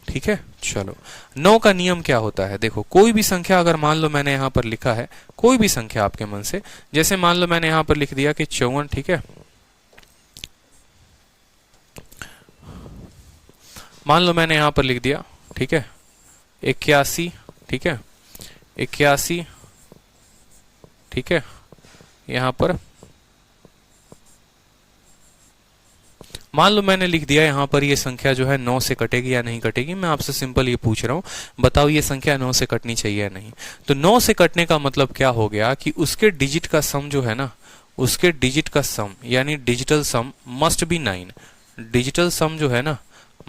ठीक है, चलो 9 का नियम क्या होता है? देखो, कोई भी संख्या अगर मान लो मैंने यहां पर लिखा है, कोई भी संख्या आपके मन से, जैसे मान लो मैंने यहां पर लिख दिया कि 54। ठीक है, मान लो मैंने यहां पर लिख दिया, ठीक है, 81। ठीक है, 81। ठीक है, यहां पर मान लो मैंने लिख दिया यहां पर ये संख्या जो है 9 से कटेगी या नहीं कटेगी। मैं आपसे सिंपल ये पूछ रहा हूं, बताओ ये संख्या 9 से कटनी चाहिए या नहीं? तो 9 से कटने का मतलब क्या हो गया कि उसके डिजिट का सम जो है ना, उसके डिजिट का सम यानी digital sum must be 9। Digital sum जो है ना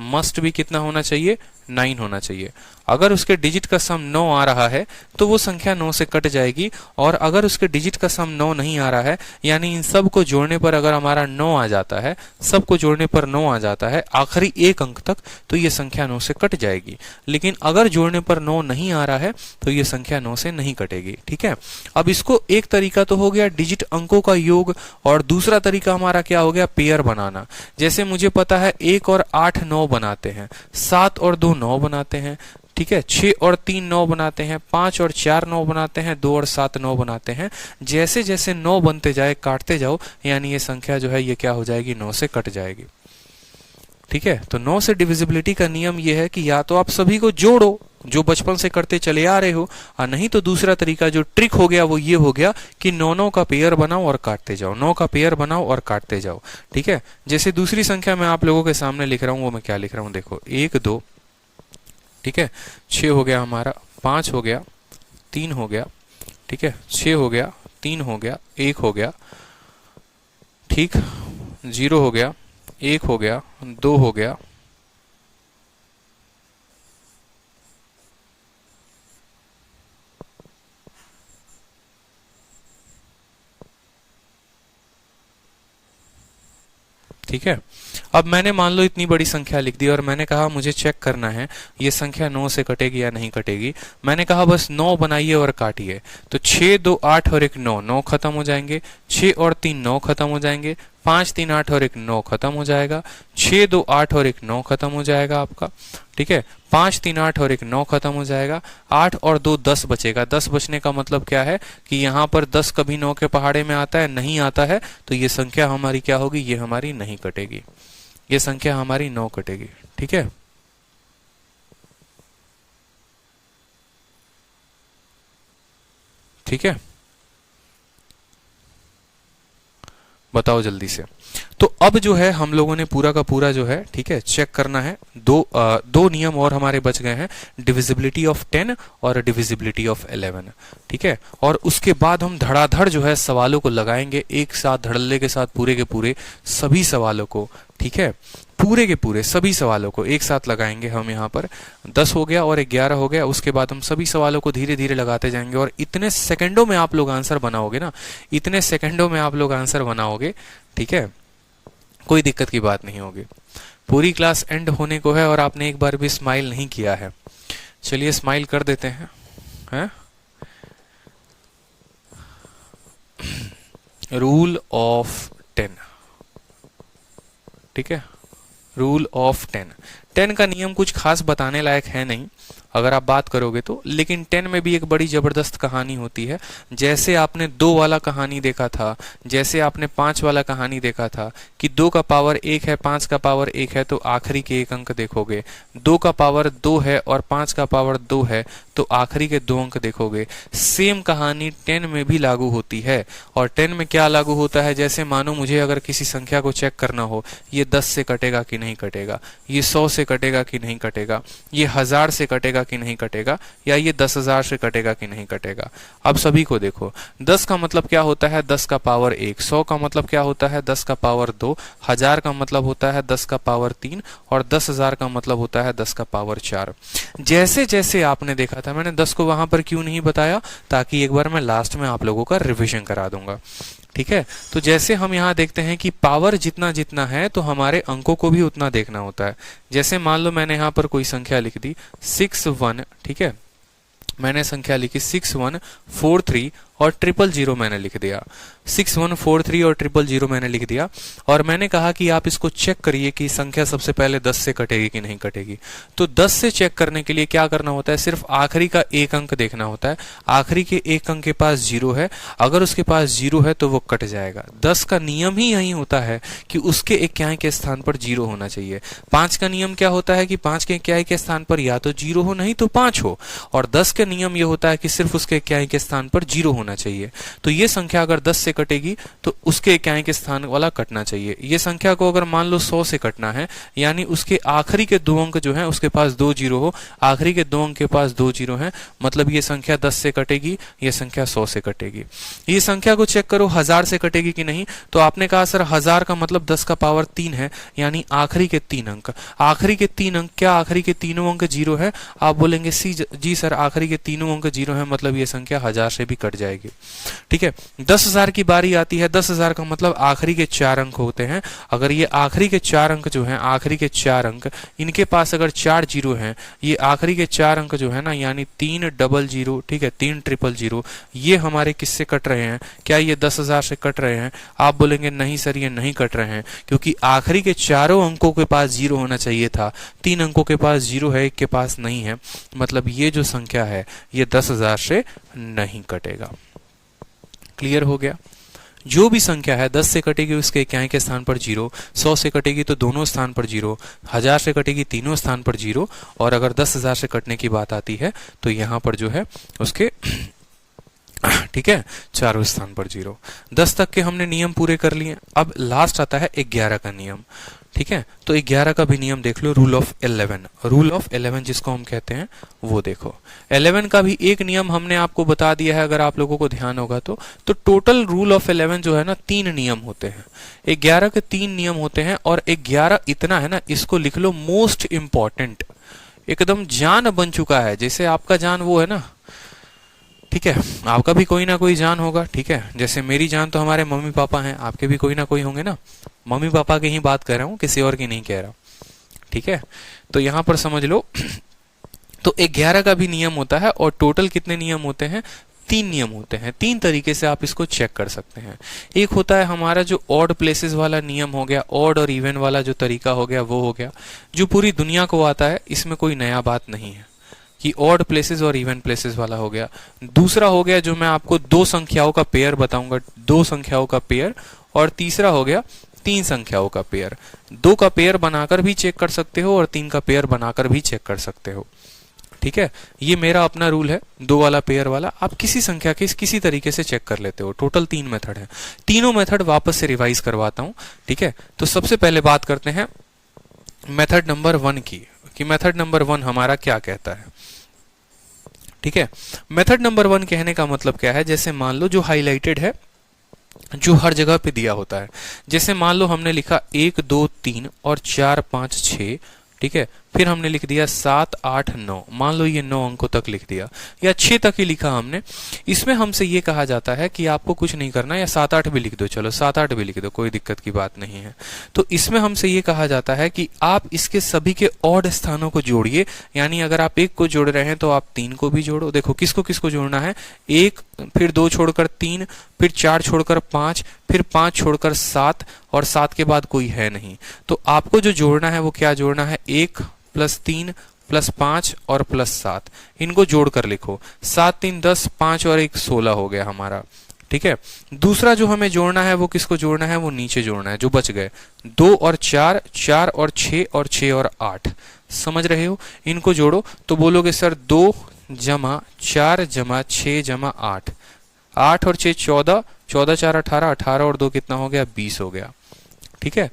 मस्ट भी कितना होना चाहिए? 9 होना चाहिए। अगर उसके डिजिट का सम 9 आ रहा है तो वो संख्या 9 से कट जाएगी, और अगर उसके डिजिट का सम 9 नहीं आ रहा है, यानी इन सब को जोड़ने पर अगर हमारा 9 आ जाता है, सबको जोड़ने पर 9 आ जाता है आखिरी एक अंक तक, तो ये संख्या 9 से कट जाएगी। लेकिन अगर जोड़ने पर 9 नहीं आ रहा है तो ये संख्या 9 से नहीं कटेगी। ठीक है, अब इसको एक तरीका तो हो गया डिजिट अंकों का योग, और दूसरा तरीका हमारा क्या हो गया? पेयर बनाना। जैसे मुझे पता है 1 और 8 9 बनाते हैं, 7 और 2 9 बनाते हैं। ठीक है, 6 और 3 9 बनाते हैं, 5 और 4 9 बनाते हैं, 2 और 7 9 बनाते हैं। जैसे जैसे 9 बनते जाए काटते जाओ, यानी ये संख्या जो है ये क्या हो जाएगी? 9 से कट जाएगी। ठीक है, तो 9 से डिविजिबिलिटी का नियम ये है कि या तो आप सभी को जोड़ो जो बचपन से करते चले आ रहे हो, और नहीं तो दूसरा तरीका जो ट्रिक हो गया वो ये हो गया कि 9 का पेयर बनाओ और काटते जाओ, 9 का पेयर बनाओ और काटते जाओ। ठीक है, जैसे दूसरी संख्या मैं आप लोगों के सामने लिख रहा हूं, वो मैं क्या लिख रहा हूं देखो, 1 2। ठीक है, 6 हो गया हमारा, 5 हो गया, 3 हो गया। ठीक है, 6 हो गया, 3 हो गया, 1 हो गया। ठीक, 0 हो गया, 1 हो गया, 2 हो गया। ठीक है, अब मैंने मान लो इतनी बड़ी संख्या लिख दी और मैंने कहा मुझे चेक करना है ये संख्या 9 से कटेगी या नहीं कटेगी। मैंने कहा बस 9 बनाइए और काटिए, तो 6 2 8 और 1 9, 9 खत्म हो जाएंगे। 6 और 3 9 खत्म हो जाएंगे। 5 3 8 और 1 9 खत्म हो जाएगा। 6 2 8 और 1 9 खत्म हो जाएगा आपका। ठीक है, 5 3 8 और 1 9 खत्म हो जाएगा। 8 और 2 10 बचेगा। 10 बचने का मतलब क्या है कि यहाँ पर 10 कभी 9 के पहाड़े में आता है? नहीं आता है, तो ये संख्या हमारी क्या होगी? ये हमारी नहीं कटेगी, ये संख्या हमारी 9 कटेगी। ठीक है, ठीक है, बताओ जल्दी से। तो अब जो है हम लोगों ने पूरा का पूरा जो है, ठीक है, चेक करना है। दो नियम और हमारे बच गए हैं, डिविजिबिलिटी ऑफ 10 और डिविजिबिलिटी ऑफ 11। ठीक है, और उसके बाद हम धड़ाधड़ जो है सवालों को लगाएंगे एक साथ, धड़ल्ले के साथ पूरे के पूरे सभी सवालों को। ठीक है, पूरे के पूरे सभी सवालों को एक साथ लगाएंगे हम। यहाँ पर 10 हो गया और 11 हो गया, उसके बाद हम सभी सवालों को धीरे धीरे लगाते जाएंगे, और इतने सेकंडों में आप लोग आंसर बनाओगे ना, इतने सेकंडों में आप लोग आंसर बनाओगे। ठीक है, कोई दिक्कत की बात नहीं होगी। पूरी क्लास एंड होने को है और आपने एक बार भी स्माइल नहीं किया है। चलिए स्माइल कर देते हैं, हैं? Rule of 10। ठीक है, रूल ऑफ 10। 10 का नियम कुछ खास बताने लायक है नहीं अगर आप बात करोगे तो, लेकिन 10 में भी एक बड़ी जबरदस्त कहानी होती है। जैसे आपने 2 वाला कहानी देखा था, जैसे आपने 5 वाला कहानी देखा था कि 2 का पावर 1 है, 5 का पावर 1 है, तो आखिरी के 1 अंक देखोगे। 2 का पावर 2 है और 5 का पावर 2 है, तो आखिरी के 2 अंक देखोगे। सेम कहानी 10 में भी लागू होती है। और 10 में क्या लागू होता है, जैसे मानो मुझे अगर किसी संख्या को चेक करना हो, ये 10 से कटेगा कि नहीं कटेगा, ये 100 से कटेगा कि नहीं कटेगा, ये 1000 से कटेगा कि नहीं कटेगा, या ये 10,000 से कटेगा कि नहीं कटेगा। अब सभी को देखो, 10 का मतलब क्या होता है, 10 का पावर 1, 100 का मतलब क्या होता है, 10 का पावर 2, 1000 का मतलब होता है 10 का पावर 3, और 10,000 का मतलब होता है 10 का पावर 4। जैसे जैसे आपने देखा था, मैंने 10 को वहां पर क्यों नहीं बताया, ताकि एक बार मैं लास्ट में आप लोगों का रिविजन करा दूंगा। ठीक है, तो जैसे हम यहाँ देखते हैं कि पावर जितना जितना है तो हमारे अंकों को भी उतना देखना होता है। जैसे मान लो मैंने यहाँ पर कोई संख्या लिख दी 61, ठीक है, मैंने संख्या लिखी 6143 और 000 मैंने लिख दिया, 6143 और 000 मैंने लिख दिया, और मैंने कहा कि आप इसको चेक करिए कि संख्या सबसे पहले 10 से कटेगी कि नहीं कटेगी। तो 10 से चेक करने के लिए क्या करना होता है, सिर्फ आखिरी का 1 अंक देखना होता है। आखिरी के 1 अंक के पास 0 है, अगर उसके पास 0 है तो वो कट जाएगा। 10 का नियम ही यही होता है कि उसके इक्याई के स्थान पर 0 होना चाहिए। 5 का नियम क्या होता है कि 5 के इक्याई के स्थान पर या तो 0 हो, नहीं तो 5 हो। और 10 का नियम ये होता है कि सिर्फ उसके इक्याई के स्थान पर 0 होना चाहिए। तो ये संख्या अगर 10 से कटेगी तो उसके इक्याई के स्थान वाला कटना चाहिए। ये संख्या को अगर मान लो 100 से कटना है, यानी उसके आखिरी के 2 अंक जो हैं उसके पास 2 0 हो, आखिरी के 2 अंक के पास 2 0 हैं, मतलब ये संख्या 10 से कटेगी, ये संख्या 100 से कटेगी। ये संख्या को चेक करो 1000 से कटेगी कि नहीं, तो आपने कहा सर 1000 का मतलब 10 का पावर 3 है, यानी आखिरी के 3 अंक। आखिरी के 3 अंक, क्या आखिरी के तीनों अंक 0 है? आप बोलेंगे जी सर आखिरी के तीनों अंक 0 है, मतलब ये संख्या 1000 से भी कट जाएगी। ठीक है, 10,000 की बारी आती है। 10,000 का मतलब आखिरी के 4 अंक होते हैं। अगर ये आखिरी के 4 अंक जो हैं, आखिरी के 4 अंक, इनके पास अगर 4 0 हैं, ये आखिरी के 4 अंक जो है ना, यानी 300, ठीक है, 300, ये हमारे किससे कट रहे हैं? क्या ये 10,000 से कट रहे हैं? आप बोलेंगे नहीं सर ये नहीं कट रहे हैं, क्योंकि आखिरी के चारों अंकों के पास 0 होना चाहिए था। 3 अंकों के पास 0 है, 1 के पास नहीं है, मतलब ये जो संख्या है ये 10,000 से नहीं कटेगा। क्लियर हो गया? जो भी संख्या है 10 से कटेगी उसके इक्याई के स्थान पर 0, 100 से कटेगी तो दोनों स्थान पर 0, 1000 से कटेगी तीनों स्थान पर 0, और अगर 10,000 से कटने की बात आती है तो यहां पर जो है उसके ठीक है चारों स्थान पर 0। 10 तक के हमने नियम पूरे कर लिए। अब लास्ट आता है 11 का नियम। ठीक है, तो 11 का भी नियम देख लो, रूल ऑफ 11। रूल ऑफ 11 जिसको हम कहते हैं वो देखो। 11 का भी एक नियम हमने आपको बता दिया है, अगर आप लोगों को ध्यान होगा तो टोटल रूल ऑफ 11 जो है ना 3 नियम होते हैं। 11 के 3 नियम होते हैं, और 11 इतना है ना, इसको लिख लो मोस्ट इंपॉर्टेंट, एकदम जान बन चुका है। जैसे आपका जान वो है ना, ठीक है, आपका भी कोई ना कोई जान होगा। ठीक है, जैसे मेरी जान तो हमारे मम्मी पापा हैं, आपके भी कोई ना कोई होंगे ना। मम्मी पापा की ही बात कर रहा हूं, किसी और की नहीं कह रहा। ठीक है, तो यहां पर समझ लो तो 11 का भी नियम होता है, और टोटल कितने नियम होते हैं? 3 नियम होते हैं। 3 तरीके से आप इसको चेक कर सकते हैं। एक होता है हमारा जो ऑड प्लेसेस वाला नियम हो गया, ऑड और इवन वाला जो तरीका हो गया वो हो गया, जो पूरी दुनिया को आता है, इसमें कोई नया बात नहीं है कि ऑड प्लेसेस और इवन प्लेसेस वाला हो गया। दूसरा हो गया जो मैं आपको 2 संख्याओं का पेयर बताऊंगा, 2 संख्याओं का पेयर, और तीसरा हो गया 3 संख्याओं का पेयर। 2 का पेयर बनाकर भी चेक कर सकते हो और 3 का पेयर बनाकर भी चेक कर सकते हो। ठीक है, ये मेरा अपना रूल है 2 वाला पेयर वाला। आप किसी संख्या के किसी तरीके से चेक कर लेते हो। टोटल 3 मेथड है। तीनों मेथड वापस से रिवाइज करवाता हूं। ठीक है, तो सबसे पहले बात करते हैं मेथड नंबर 1 की, कि मेथड नंबर 1 हमारा क्या कहता है। ठीक है, मेथड नंबर 1 कहने का मतलब क्या है? जैसे मान लो जो हाईलाइटेड है, जो हर जगह पे दिया होता है, जैसे मान लो हमने लिखा 1 2 3 और 4 5 6, ठीक है, फिर हमने लिख दिया 7, 8, 9, मान लो ये 9 अंकों तक लिख दिया या 6 तक ही लिखा हमने। इसमें हमसे ये कहा जाता है कि आपको कुछ नहीं करना, या 7, 8 भी लिख दो, चलो 7, 8 भी लिख दो, कोई दिक्कत की बात नहीं है। तो इसमें हमसे ये कहा जाता है कि आप इसके सभी के ऑड स्थानों को जोड़िए, यानी अगर आप 1 को जोड़ रहे हैं तो आप 3 को भी जोड़ो। देखो किसको किसको जोड़ना है, 1, फिर 2 छोड़कर 3, फिर 4 छोड़कर 5, फिर 5 छोड़कर 7, और 7 के बाद कोई है नहीं। तो आपको जो जोड़ना है वो क्या जोड़ना है, 1 + 3 + 5 और +7, इनको जोड़कर लिखो। 7 3 10, 5 और 1 16 हो गया हमारा। ठीक है, दूसरा जो हमें जोड़ना है वो किसको जोड़ना है, वो नीचे जोड़ना है, जो बच गए 2 और 4, 4 और 6 और 6 और 8, समझ रहे हो। इनको जोड़ो तो बोलोगे सर 2 + 4 + 6 + 8, 8 और 6 14, 14 4 18, 18 और 2 कितना हो गया, 20 हो गया। ठीक है,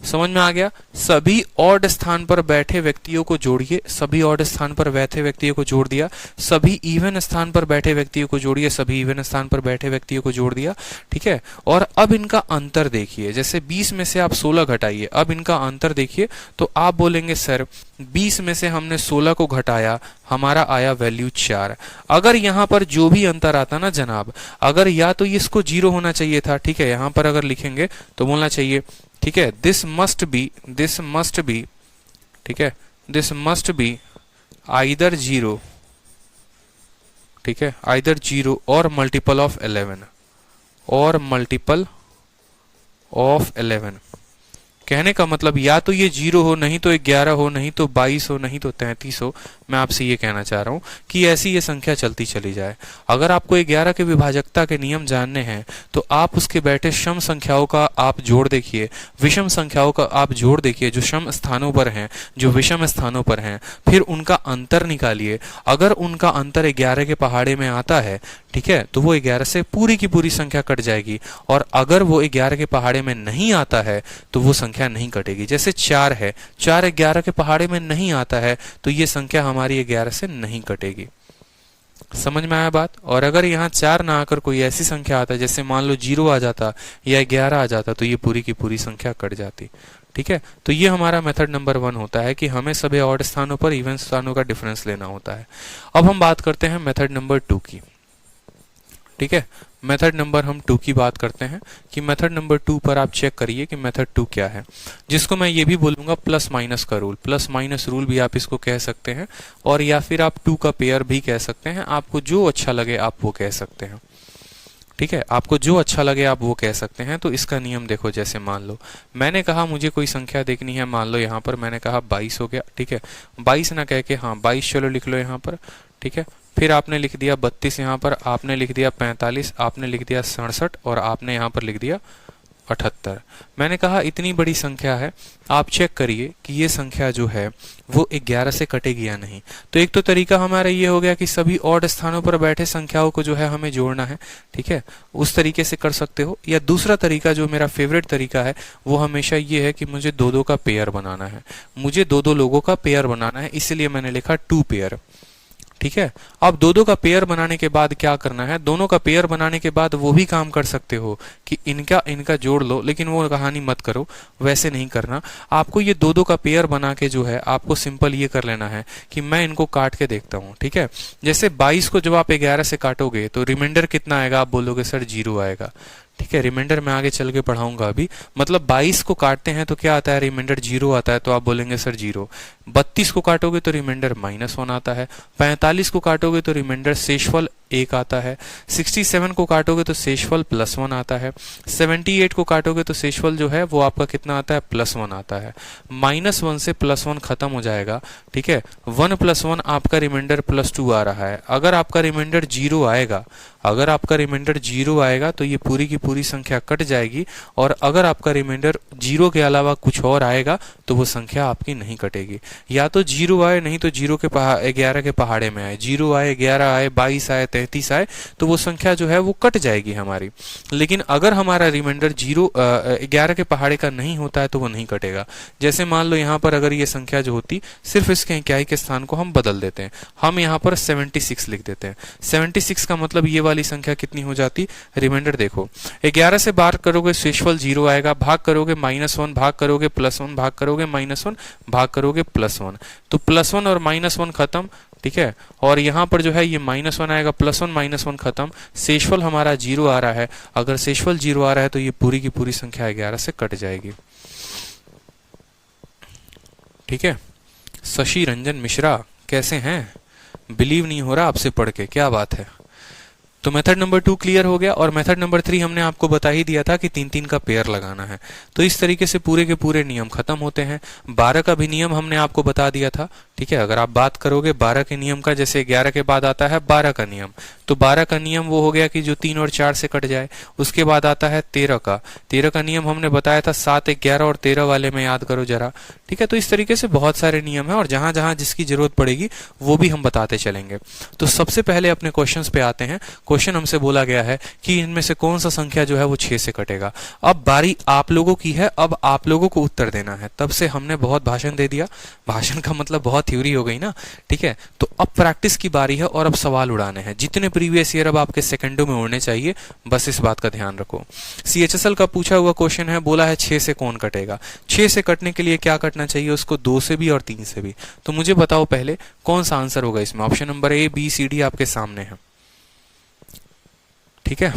समझ में आ गया। सभी ऑड स्थान पर बैठे व्यक्तियों को जोड़िए, सभी ऑड स्थान पर बैठे व्यक्तियों को जोड़ दिया। सभी इवन स्थान पर बैठे व्यक्तियों को जोड़िए, सभी इवन स्थान पर बैठे व्यक्तियों को जोड़ दिया। ठीक है, और अब इनका अंतर देखिए, जैसे 20 में से आप 16 घटाइए, अब इनका अंतर देखिए तो आप बोलेंगे सर 20 में से हमने 16 को घटाया, हमारा आया वैल्यू 4। अगर यहाँ पर जो भी अंतर आता ना जनाब, अगर या तो इसको 0 होना चाहिए था, ठीक है, यहाँ पर अगर लिखेंगे तो बोलना चाहिए, ठीक है, दिस मस्ट बी, ठीक है, दिस मस्ट बी आइदर 0, ठीक है, आइदर 0 और मल्टीपल ऑफ 11, और मल्टीपल ऑफ 11। कहने का मतलब या तो ये 0 हो, नहीं तो 11 हो, नहीं तो 22 हो, नहीं तो 33 हो। मैं आपसे ये कहना चाह रहा हूं कि ऐसी ये संख्या चलती चली जाए। अगर आपको 11 के विभाजकता के नियम जानने हैं तो आप उसके बैठे सम संख्याओं का आप जोड़ देखिए, विषम संख्याओं का आप जोड़ देखिए, जो सम स्थानों पर हैं, जो विषम स्थानों पर हैं, फिर उनका अंतर निकालिए। अगर उनका अंतर 11 के पहाड़े में आता है, ठीक है, तो वो 11 से पूरी की पूरी संख्या कट जाएगी, और अगर वो 11 के पहाड़े में नहीं आता है तो वो संख्या नहीं कटेगी। जैसे 4 है, 4 11 के पहाड़े में नहीं आता है तो ये संख्या हमारी 11 से नहीं कटेगी। समझ में आया बात। और अगर यहाँ 4 ना आकर कोई ऐसी संख्या आता है, जैसे मान लो 0 आ जाता या 11 आ जाता, तो ये पूरी की पूरी संख्या कट जाती। ठीक है, तो ये हमारा मेथड नंबर 1 होता है कि हमें सभी ऑड स्थानों पर इवन स्थानों का डिफरेंस लेना होता है। अब हम बात करते हैं मेथड नंबर 2 की। ठीक है, मेथड नंबर हम 2 की बात करते हैं कि मेथड नंबर 2 पर आप चेक करिए कि मेथड 2 क्या है, जिसको मैं ये भी बोलूंगा प्लस माइनस का रूल। प्लस माइनस रूल भी आप इसको कह सकते हैं, और या फिर आप 2 का पेयर भी कह सकते हैं। आपको जो अच्छा लगे आप वो कह सकते हैं। ठीक है, आपको जो अच्छा लगे आप वो कह सकते हैं। तो इसका नियम देखो, जैसे मान लो मैंने कहा मुझे कोई संख्या देखनी है, मान लो यहाँ पर मैंने कहा 22 हो गया। ठीक है, 22 ना कह के हाँ 22 चलो लिख लो यहाँ पर। ठीक है, फिर आपने लिख दिया 32, यहाँ पर आपने लिख दिया 45, आपने लिख दिया 67, और आपने यहाँ पर लिख दिया 78। मैंने कहा इतनी बड़ी संख्या है, आप चेक करिए कि ये संख्या जो है वो 11 से कटेगी या नहीं। तो एक तो तरीका हमारा ये हो गया कि सभी ऑड स्थानों पर बैठे संख्याओं को जो है हमें जोड़ना है। ठीक है, उस तरीके से कर सकते हो, या दूसरा तरीका जो मेरा फेवरेट तरीका है वो हमेशा ये है कि मुझे 2-2 का पेयर बनाना है, मुझे 2-2 लोगों का पेयर बनाना है, इसलिए मैंने लिखा 2 पेयर। ठीक है, अब 2-2 का पेयर बनाने के बाद क्या करना है, दोनों का पेयर बनाने के बाद वो भी काम कर सकते हो कि इनका जोड़ लो, लेकिन वो कहानी मत करो, वैसे नहीं करना। आपको ये 2-2 का पेयर बना के जो है आपको सिंपल ये कर लेना है कि मैं इनको काट के देखता हूँ। ठीक है, जैसे 22 को जब आप 11 से काटोगे तो रिमाइंडर कितना आएगा, आप बोलोगे सर 0 आएगा। ठीक है, रिमाइंडर मैं आगे चल के पढ़ाऊंगा अभी। मतलब 22 को काटते हैं तो क्या आता है, रिमाइंडर 0 आता है, तो आप बोलेंगे सर 0। 32 को काटोगे तो रिमाइंडर -1 आता है। 45 को काटोगे तो रिमाइंडर शेषफल 1 आता है। 67 को काटोगे तो शेषफल +1 आता है। 78 को काटोगे तो शेषफल जो है वो आपका कितना आता है, +1 आता है। -1 से +1 खत्म हो जाएगा। ठीक है, 1 + 1 आपका रिमाइंडर +2 आ रहा है। अगर आपका रिमाइंडर 0 आएगा, अगर आपका रिमाइंडर 0 आएगा तो ये पूरी की पूरी संख्या कट जाएगी, और अगर आपका रिमाइंडर 0 के अलावा कुछ और आएगा तो वो संख्या आपकी नहीं कटेगी। या तो 0 आए, नहीं तो 0 के 11 के पहाड़े में आए, 0 आए, 11 आए, 22 आए, 33 आए तो वो संख्या जो है वो कट जाएगी हमारी। लेकिन अगर हमारा रिमाइंडर 11 के पहाड़े का नहीं होता है तो वो नहीं कटेगा। जैसे मान लो यहाँ पर अगर ये संख्या जो होती, सिर्फ इसके इकाई के स्थान को हम बदल देते हैं, हम यहाँ पर 76 लिख देते हैं। 76 का मतलब ये वाली संख्या कितनी हो जाती, रिमाइंडर देखो 11 से बाहर करोगे शेषफल 0 आएगा, भाग करोगे -1, भाग करोगे +1, भाग करोगे -1, भाग करोगे +1, तो +1 और -1 खत्म, ठीक है। और यहाँ पर जो है ये -1 आएगा, +1 -1 खत्म, शेषफल हमारा 0 आ रहा है। अगर शेषफल 0 आ रहा है तो ये पूरी की पूरी संख्या 11 से कट जाएगी, ठीक है। शशि रंजन मिश्रा कैसे हैं, बिलीव नहीं हो रहा आपसे पढ़ के, क्या बात है। तो मेथड नंबर 2 क्लियर हो गया। और मेथड नंबर 3 हमने आपको बता ही दिया था कि 3-3 का पेयर लगाना है। तो इस तरीके से पूरे के पूरे नियम खत्म होते हैं। 12 का भी नियम हमने आपको बता दिया था, ठीक है। अगर आप बात करोगे 12 के नियम का, जैसे 11 के बाद आता है 12 का नियम, तो 12 का नियम वो हो गया कि जो 3 और 4 से कट जाए। उसके बाद आता है 13 का। 13 का नियम हमने बताया था 7, 11 और 13 वाले में, याद करो जरा, ठीक है। तो इस तरीके से बहुत सारे नियम है और जहां जहां जिसकी जरूरत पड़ेगी वो भी हम बताते चलेंगे। तो सबसे पहले अपने क्वेश्चंस पे आते हैं। क्वेश्चन हमसे बोला गया है कि इनमें से कौन सा संख्या जो है वो 6 से कटेगा। अब बारी आप लोगों की है, अब आप लोगों को उत्तर देना है। तब से हमने बहुत भाषण दे दिया, भाषण का मतलब बहुत थ्योरी हो गई ना, ठीक है। तो अब प्रैक्टिस की बारी है और अब सवाल उड़ाने हैं। जितने प्रीवियस ईयर अब आपके सेकंडों में उड़ने चाहिए, बस इस बात का ध्यान रखो। CHSL का पूछा हुआ क्वेश्चन है, बोला है 6 से कौन कटेगा। 6 से कटने के लिए क्या करना चाहिए उसको, 2 से भी और 3 से भी। तो मुझे बताओ पहले कौन सा आंसर होगा इसमें। Option number A, B, C, D आपके सामने है, ठीक है।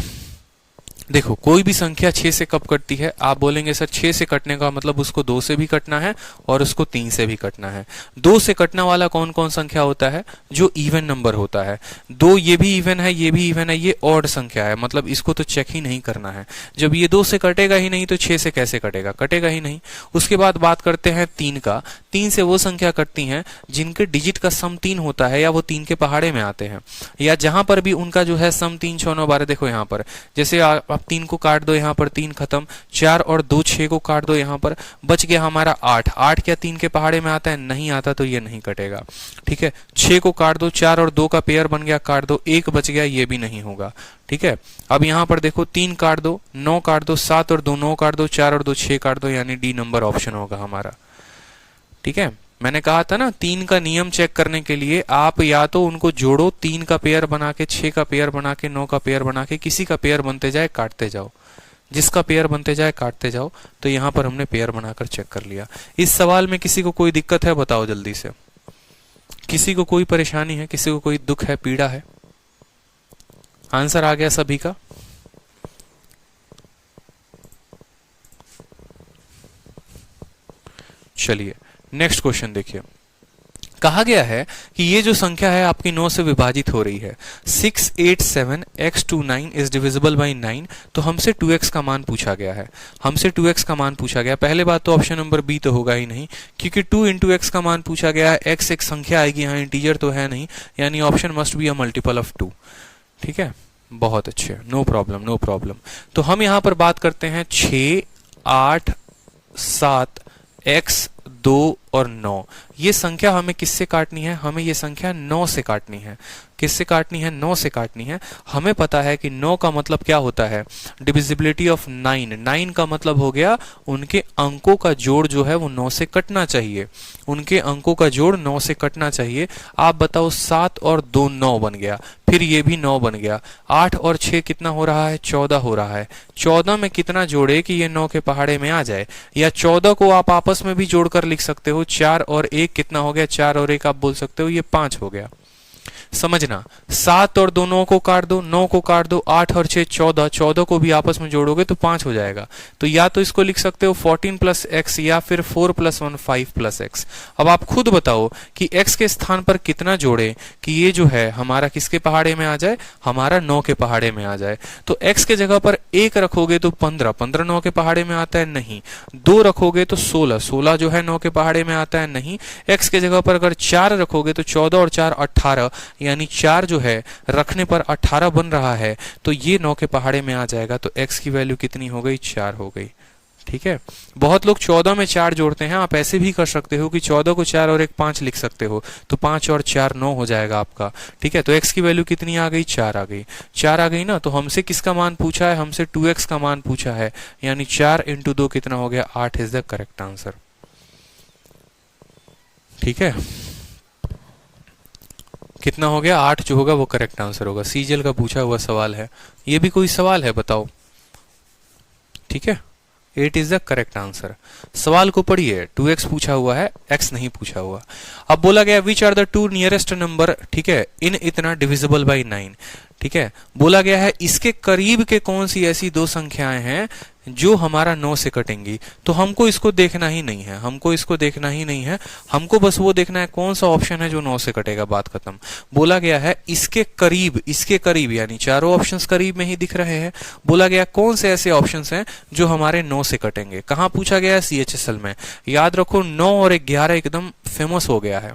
देखो कोई भी संख्या 6 से कब कटती है, आप बोलेंगे सर 6 से कटने का मतलब उसको 2 से भी कटना है और उसको 3 से भी कटना है। 2 से कटने वाला कौन कौन संख्या होता है, जो इवन नंबर होता है। 2 ये भी इवन है, ये भी इवन है, ये ऑड संख्या है, मतलब इसको तो चेक ही नहीं करना है। जब ये 2 से कटेगा ही नहीं तो 6 से कैसे कटेगा, कटेगा ही नहीं। उसके बाद बात करते हैं 3 का। 3 से वो संख्या कटती हैं जिनके डिजिट का सम 3 होता है या वो 3 के पहाड़े में आते हैं, या जहां पर भी उनका जो है सम 3, 6, 9, 12। देखो यहाँ पर जैसे आप 3 को काट दो, यहाँ पर 3 खत्म, 4 और 2 6 को काट दो, यहाँ पर बच गया हमारा 8। 8 क्या 3 के पहाड़े में आता है, नहीं आता, तो ये नहीं कटेगा, ठीक है। 6 को काट दो, 4 और 2 का पेयर बन गया, काट दो, 1 बच गया, ये भी नहीं होगा, ठीक है। अब यहाँ पर देखो 3 काट दो, 9 काट दो, 7 और 2 9 काट दो, 4 और 2 6 काट दो, यानी D नंबर ऑप्शन होगा हमारा, ठीक है। मैंने कहा था ना 3 का नियम चेक करने के लिए आप या तो उनको जोड़ो, 3 का पेयर बना के, 6 का पेयर बना के, 9 का पेयर बना के, किसी का पेयर बनते जाए काटते जाओ, जिसका पेयर बनते जाए काटते जाओ। तो यहाँ पर हमने पेयर बनाकर चेक कर लिया। इस सवाल में किसी को कोई दिक्कत है, बताओ जल्दी से। किसी को कोई परेशानी है, किसी को कोई दुख है, पीड़ा है? आंसर आ गया सभी का? चलिए नेक्स्ट क्वेश्चन देखिए। कहा गया है कि ये जो संख्या है आपकी 9 से विभाजित हो रही है। 687x29 is divisible by 9। तो हमसे 2x का मान पूछा गया है, हमसे 2x का मान पूछा गया। पहले बात तो ऑप्शन नंबर बी तो होगा ही नहीं, क्योंकि 2 into x का मान पूछा गया है। x एक संख्या आएगी, यहाँ इंटीजर तो है नहीं, यानी option must be a multiple of 2, ठीक है। बहुत अच्छे, नो प्रॉब्लम नो प्रॉब्लम। तो हम यहाँ पर बात करते हैं 6, 8, 7, x, 2 और 9। ये संख्या हमें किससे काटनी है, हमें ये संख्या 9 से काटनी है। किससे काटनी है, 9 से काटनी है। हमें पता है कि 9 का मतलब क्या होता है, डिविजिबिलिटी ऑफ 9। 9 का मतलब हो गया उनके अंकों का जोड़ जो है वो 9 से कटना चाहिए, उनके अंकों का जोड़ 9 से कटना चाहिए। आप बताओ 7 और 2 9 बन गया, फिर ये भी 9 बन गया। 8 और 6 कितना हो रहा है, 14 हो रहा है। 14 में कितना जोड़े कि ये 9 के पहाड़े में आ जाए, या 14 को आप आपस में भी जोड़कर लिख सकते हो। 4 और 1 कितना हो गया, 4 और 1 आप बोल सकते हो ये 5 हो गया। समझना, 7 और 2 9 को काट दो, 9 को काट दो, 8 और 6 14, 14 को भी आपस में जोड़ोगे तो 5 हो जाएगा। तो या तो इसको लिख सकते हो 14 प्लस एक्स, या फिर 4 प्लस 1 5 प्लस एक्स। अब आप खुद बताओ कि x के स्थान पर कितना जोड़े कि ये जो है हमारा किसके पहाड़े में आ जाए, हमारा 9 के पहाड़े में आ जाए। तो x के जगह पर 1 रखोगे तो 15, 15 9 के पहाड़े में आता है, नहीं। 2 रखोगे तो 16, 16 जो है 9 के पहाड़े में आता है, नहीं। x के जगह पर अगर 4 रखोगे तो 14 और 4 18, यानी 4 जो है रखने पर 18 बन रहा है, तो ये 9 के पहाड़े में आ जाएगा। तो x की वैल्यू कितनी हो गई, 4 हो गई, ठीक है। बहुत लोग 14 में 4 जोड़ते हैं, आप ऐसे भी कर सकते हो कि 14 को 4 और एक 5 लिख सकते हो, तो 5 और 4 9 हो जाएगा आपका। ठीक है, तो x की वैल्यू कितनी आ गई, 4 आ गई। 4 आ गई ना, तो हमसे किसका मान पूछा है, हमसे 2x का मान पूछा है, यानी 4 × 2 कितना हो गया, 8 इज द करेक्ट आंसर। ठीक है, कितना हो गया, 8 जो होगा वो करेक्ट आंसर होगा। सीजीएल का पूछा हुआ सवाल है, ये भी कोई सवाल है बताओ। ठीक है, 8 इज द करेक्ट आंसर। सवाल को पढ़िए, 2x पूछा हुआ है, x नहीं पूछा हुआ। अब बोला गया which are the two nearest number, ठीक है, इन इतना डिविजिबल बाई 9। ठीक है, बोला गया है इसके करीब के कौन सी ऐसी दो संख्याएं हैं जो हमारा 9 से कटेंगी। तो हमको इसको देखना ही नहीं है, हमको इसको देखना ही नहीं है, हमको बस वो देखना है कौन सा ऑप्शन है जो 9 से कटेगा, बात खत्म। बोला गया है इसके करीब यानी चारों ऑप्शंस करीब में ही दिख रहे हैं। बोला गया कौन से ऐसे ऑप्शंस हैं जो हमारे 9 से कटेंगे। कहां पूछा गया है, CHSL में। याद रखो 9 और 11 एकदम फेमस हो गया है।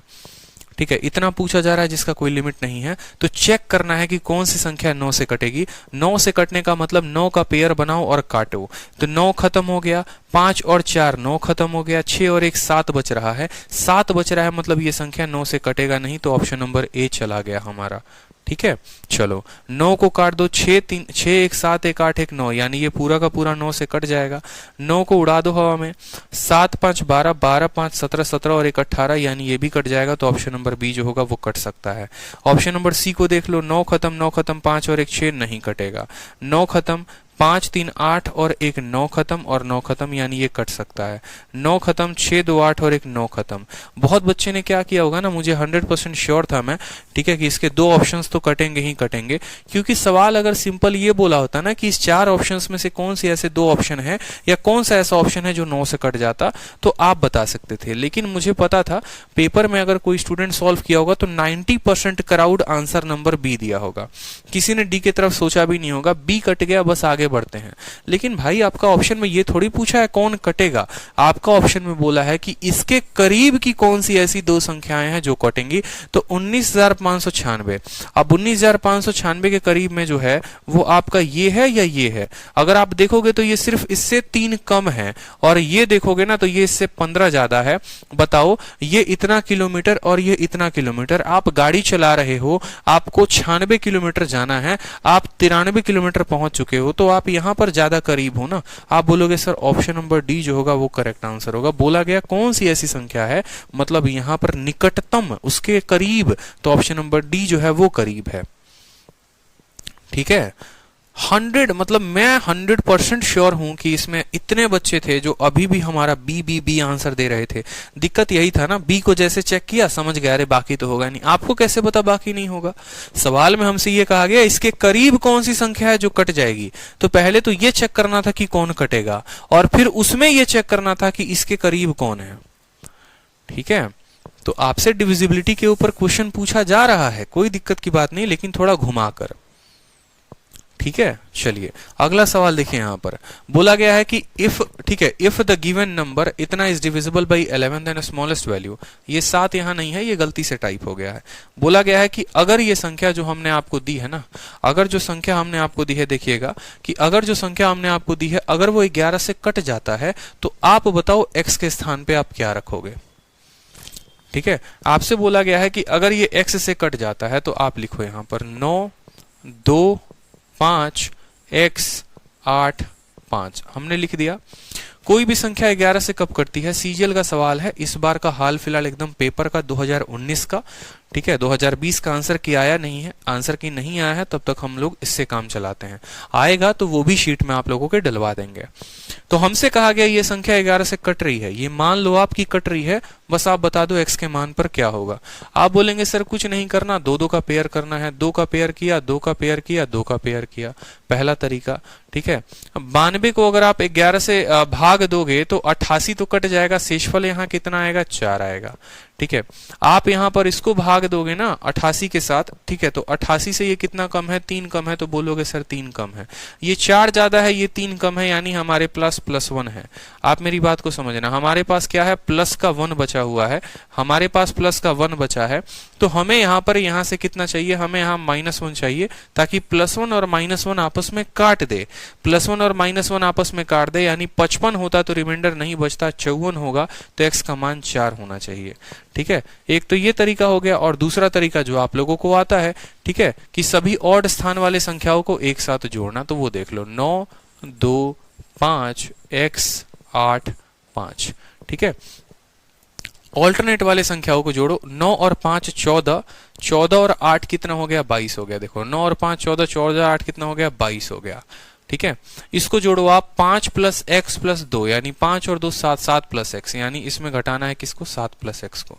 ठीक है, इतना पूछा जा रहा है जिसका कोई लिमिट नहीं है। तो चेक करना है कि कौन सी संख्या 9 से कटेगी। 9 से कटने का मतलब 9 का पेयर बनाओ और काटो। तो 9 खत्म हो गया, 5 और 4 9 खत्म हो गया, 6 और 1 7 बच रहा है। 7 बच रहा है मतलब ये संख्या 9 से कटेगा नहीं, तो ऑप्शन नंबर ए चला गया हमारा। ठीक है, चलो 9 को काट दो, 6 1 7 1 8 1 9, यानी ये पूरा का पूरा 9 से कट जाएगा। 9 को उड़ा दो हवा में, 7 5 12 12 5 17 17 और 1 18, यानी ये भी कट जाएगा। तो ऑप्शन नंबर बी जो होगा वो कट सकता है। ऑप्शन नंबर सी को देख लो, 9 खत्म 5 और 1 6 नहीं कटेगा। 9 खत्म 5 3 8 और 1 9 खत्म और 9 खत्म, यानी ये कट सकता है। 9 खत्म 6 2 8 और 1 9 खत्म। बहुत बच्चे ने क्या किया होगा ना, मुझे 100% श्योर था मैं, ठीक है, कि इसके दो ऑप्शंस तो कटेंगे ही कटेंगे, क्योंकि सवाल अगर सिंपल ये बोला होता ना कि इस 4 ऑप्शंस में से कौन सी ऐसे दो ऑप्शन है या कौन सा ऐसा ऑप्शन है जो 9 से कट जाता, तो आप बता सकते थे। लेकिन मुझे पता था पेपर में अगर कोई स्टूडेंट सॉल्व किया होगा तो 90% क्राउड आंसर नंबर बी दिया होगा, किसी ने डी की तरफ सोचा भी नहीं होगा। बी कट गया, बस आगे बढ़ते हैं। लेकिन भाई आपका ऑप्शन में ये थोड़ी पूछा है कौन कटेगा, आपका ऑप्शन में बोला है कि इसके करीब की कौन सी ऐसी दो संख्याएं हैं जो कटेंगी। तो 19,596, अब 19,596 के करीब में जो है वो आपका ये है या ये है। अगर आप देखोगे तो ये सिर्फ इससे 3 कम है, और ये देखोगे ना तो ये इससे 15 ज्यादा है। बताओ, ये इतना किलोमीटर और ये इतना किलोमीटर, आप गाड़ी चला रहे हो, आपको 96 किलोमीटर जाना है, आप 93 किलोमीटर पहुंच चुके हो, तो आप यहां पर ज्यादा करीब हो ना। आप बोलोगे सर ऑप्शन नंबर डी जो होगा वो करेक्ट आंसर होगा। बोला गया कौन सी ऐसी संख्या है, मतलब यहां पर निकटतम उसके करीब, तो ऑप्शन नंबर डी जो है वो करीब है। ठीक है, 100 मतलब मैं 100% श्योर हूं कि इसमें इतने बच्चे थे जो अभी भी हमारा बी आंसर दे रहे थे। दिक्कत यही था ना, बी को जैसे चेक किया समझ गया अरे बाकी तो होगा नहीं। आपको कैसे पता बाकी नहीं होगा? सवाल में हमसे ये कहा गया इसके करीब कौन सी संख्या है जो कट जाएगी। तो पहले तो ये चेक करना था कि कौन कटेगा, और फिर उसमें ये चेक करना था कि इसके करीब कौन है। ठीक है, तो आपसे डिविजिबिलिटी के ऊपर क्वेश्चन पूछा जा रहा है, कोई दिक्कत की बात नहीं, लेकिन थोड़ा घुमाकर। ठीक है, चलिए अगला सवाल देखिए। यहां पर बोला गया है कि इफ, ठीक है, इफ द गिवन नंबर इतना is divisible by 11 then smallest value, ये 7 यहां नहीं है, ये गलती से टाइप हो गया है। बोला गया है कि अगर ये संख्या जो हमने आपको दी है ना, अगर जो संख्या हमने आपको दी है, देखिएगा कि अगर जो संख्या हमने आपको दी है अगर वो 11 से कट जाता है तो आप बताओ x के स्थान पे आप क्या रखोगे। ठीक है, आपसे बोला गया है कि अगर ये x से कट जाता है तो आप लिखो यहां पर 9 2 5 x 8 5, हमने लिख दिया। कोई भी संख्या 11 से कब कटती है, सीजीएल का सवाल है। इस बार का हाल फिलहाल एकदम पेपर का 2019 का, ठीक है, 2020 का आंसर की आया नहीं है, आंसर की नहीं आया है, तब तक हम लोग इससे काम चलाते हैं। आएगा तो वो भी शीट में आप लोगों के डलवा देंगे। तो हमसे कहा गया ये संख्या 11 से कट रही है, ये मान लो आपकी कट रही है, बस आप बता दो x के मान पर क्या होगा। आप बोलेंगे सर कुछ नहीं करना, 2 का पेयर करना है, 2 का पेयर किया, 2 का पेयर किया, 2 का पेयर किया, पहला तरीका। ठीक है, 92 को अगर आप 11 से भाग दोगे तो 88 तो कट जाएगा, शेषफल यहाँ कितना आएगा 4 आएगा। ठीक है। आप यहां पर इसको भाग दोगे ना 88 के साथ, ठीक है, तो 88 से ये कितना कम है, 3 कम है, तो बोलोगे सर 3 कम है। ये 4 ज्यादा है, ये 3 कम है, यानी हमारे प्लस प्लस 1 है। आप मेरी बात को समझना, हमारे पास क्या है, प्लस का 1 बचा हुआ है, हमारे पास प्लस का 1 बचा है, तो हमें यहां पर यहां से कितना चाहिए, हमें यहां -1 चाहिए, ताकि +1 और -1 आपस में काट दे। +1 और -1 आपस में काट दे, यानी 55 होता तो रिमाइंडर नहीं बचता, 54 होगा, तो x का मान 4 होना चाहिए। ठीक है, एक तो ये तरीका हो गया, और दूसरा तरीका जो आप लोगों को आता है, ठीक है, कि सभी ऑड स्थान वाले संख्याओं को एक साथ जोड़ना, तो वो देख लो, 9 2 5 x 8 5। ठीक है, ऑल्टरनेट वाले संख्याओं को जोड़ो, 9 और 5 14, 14 और 8 कितना हो गया, 22 हो गया। देखो 9 और 5 14, 14 8 कितना हो गया, 22 हो गया। ठीक है, इसको जोड़ो आप, 5 + x + 2, यानी 5 और 2 7, 7 + x, यानी इसमें घटाना है किसको, 7 + x को।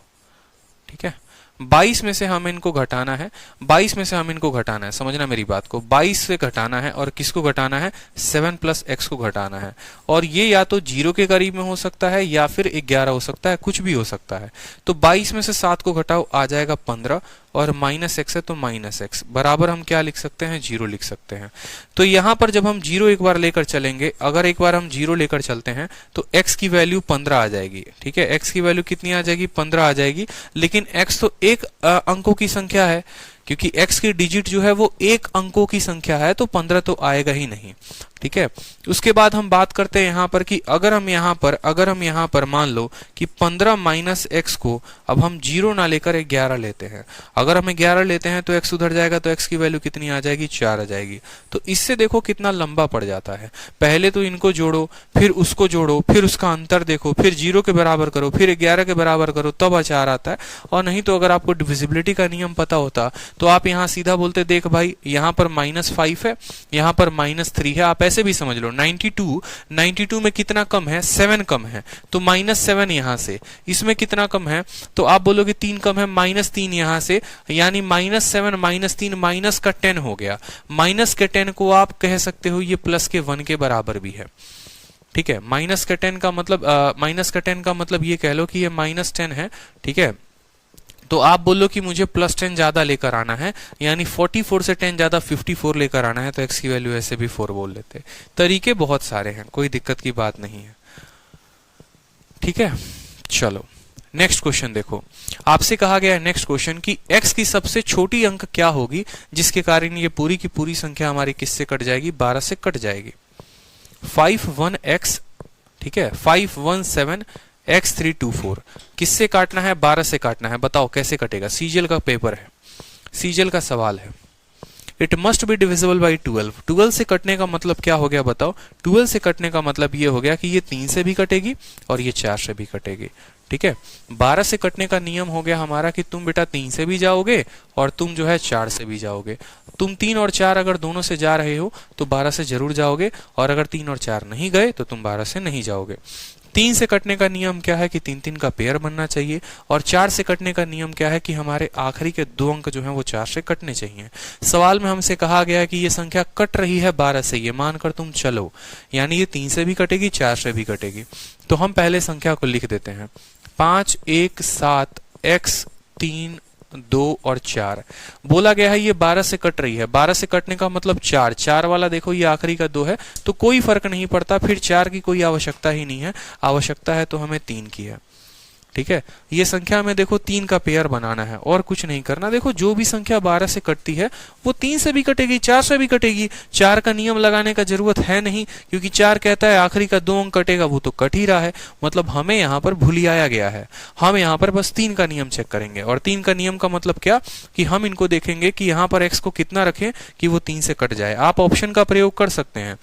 ठीक है, 22 में से हमें इनको घटाना है, 22 में से हमें इनको घटाना है, समझना मेरी बात को, 22 से घटाना है, और किसको घटाना है, 7 + x को घटाना है। और ये या तो 0 के करीब में हो सकता है, या फिर 11 हो सकता है, कुछ भी हो सकता है। तो 22 में से 7 को घटाओ, आ जाएगा 15, और -x है तो -x बराबर हम क्या लिख सकते हैं, 0 लिख सकते हैं। तो यहां पर जब हम 0 एक बार लेकर चलेंगे, अगर एक बार हम 0 लेकर चलते हैं, तो x की वैल्यू 15 आ जाएगी। ठीक है, x की वैल्यू कितनी आ जाएगी, 15 आ जाएगी, लेकिन x तो एक अंकों की संख्या है, क्योंकि x की डिजिट जो है वो एक अंकों की संख्या है, तो 15 तो आएगा ही नहीं। ठीक है, उसके बाद हम बात करते हैं यहां पर कि अगर हम यहां पर मान लो कि 15 - x को अब हम 0 ना लेकर 11 लेते हैं, अगर हम 11 लेते हैं तो x उधर जाएगा, तो x की वैल्यू कितनी आ जाएगी, 4 आ जाएगी। तो इससे देखो कितना लंबा पड़ जाता है, पहले तो इनको जोड़ो, फिर उसको जोड़ो, फिर उसका अंतर देखो, फिर 0 के बराबर करो, फिर 11 के बराबर करो, तब 4 आता है। और नहीं तो अगर आपको डिविजिबिलिटी का नियम पता होता तो आप यहां सीधा बोलते, देख भाई यहां पर -5 है, यहां पर -3 है, आप ऐसे भी समझ लो। 92 में कितना कम है, 7 कम है, तो -7 यहां से, इसमें कितना कम है, तो आप बोलोगे 3 कम है, -3 यहां से, यानी -7 -3 माइनस का 10 हो गया। माइनस के 10 को आप कह सकते हो ये प्लस के 1 के बराबर भी है। ठीक है, माइनस का 10 का मतलब ये कह लो कि ये -10 है। ठीक है, तो आप बोलो कि मुझे +10 ज्यादा लेकर आना है, यानी 44 से 10 ज्यादा 54 लेकर आना है, तो x की वैल्यू ऐसे भी 4 बोल लेते। तरीके बहुत सारे हैं, कोई दिक्कत की बात नहीं है। ठीक है, चलो नेक्स्ट क्वेश्चन देखो, आपसे कहा गया है नेक्स्ट क्वेश्चन कि x की सबसे छोटी अंक क्या होगी जिसके कारण ये पूरी की पूरी संख्या हमारी किससे कट जाएगी, 12 से कट जाएगी। 51x, ठीक है, 517 x324 किससे काटना है, 12 से काटना है, बताओ कैसे कटेगा। सीजीएल का पेपर है, सीजीएल का सवाल है। It must be divisible by 12। 12 से कटने का मतलब क्या हो गया बताओ, 12 से कटने का मतलब ये हो गया कि ये 3 से भी कटेगी और ये 4 से भी कटेगी। ठीक है, 12 से कटने का नियम हो गया हमारा कि तुम बेटा 3 से भी जाओगे और तुम जो है 4 से भी जाओगे। तुम 3 और 4 अगर दोनों से जा रहे हो तो 12 से जरूर जाओगे, और अगर 3 और 4 नहीं गए तो तुम 12 से नहीं जाओगे। 3 से कटने का नियम क्या है कि 3-3 का पेयर बनना चाहिए, और 4 से कटने का नियम क्या है कि हमारे आखिरी के 2 अंक जो हैं वो 4 से कटने चाहिए। सवाल में हमसे कहा गया है कि ये संख्या कट रही है 12 से, ये मानकर तुम चलो, यानी ये 3 से भी कटेगी 4 से भी कटेगी। तो हम पहले संख्या को लिख देते हैं, 5 1 7 x 3 2 और 4 बोला गया है, ये 12 से कट रही है। 12 से कटने का मतलब 4, 4 वाला देखो ये आखिरी का 2 है, तो कोई फर्क नहीं पड़ता, फिर 4 की कोई आवश्यकता ही नहीं है, आवश्यकता है तो हमें 3 की है। ठीक है, ये संख्या में देखो 3 का पेयर बनाना है और कुछ नहीं करना। देखो जो भी संख्या 12 से कटती है वो 3 से भी कटेगी, 4 से भी कटेगी। 4 का नियम लगाने का जरूरत है नहीं, क्योंकि 4 कहता है आखिरी का 2 अंक कटेगा, वो तो कट ही रहा है, मतलब हमें यहाँ पर भूलियाया गया है। हम यहाँ पर बस 3 का नियम चेक करेंगे, और 3 का नियम का मतलब क्या कि हम इनको देखेंगे कि यहाँ पर x को कितना रखें कि वो 3 से कट जाए। आप ऑप्शन का प्रयोग कर सकते हैं,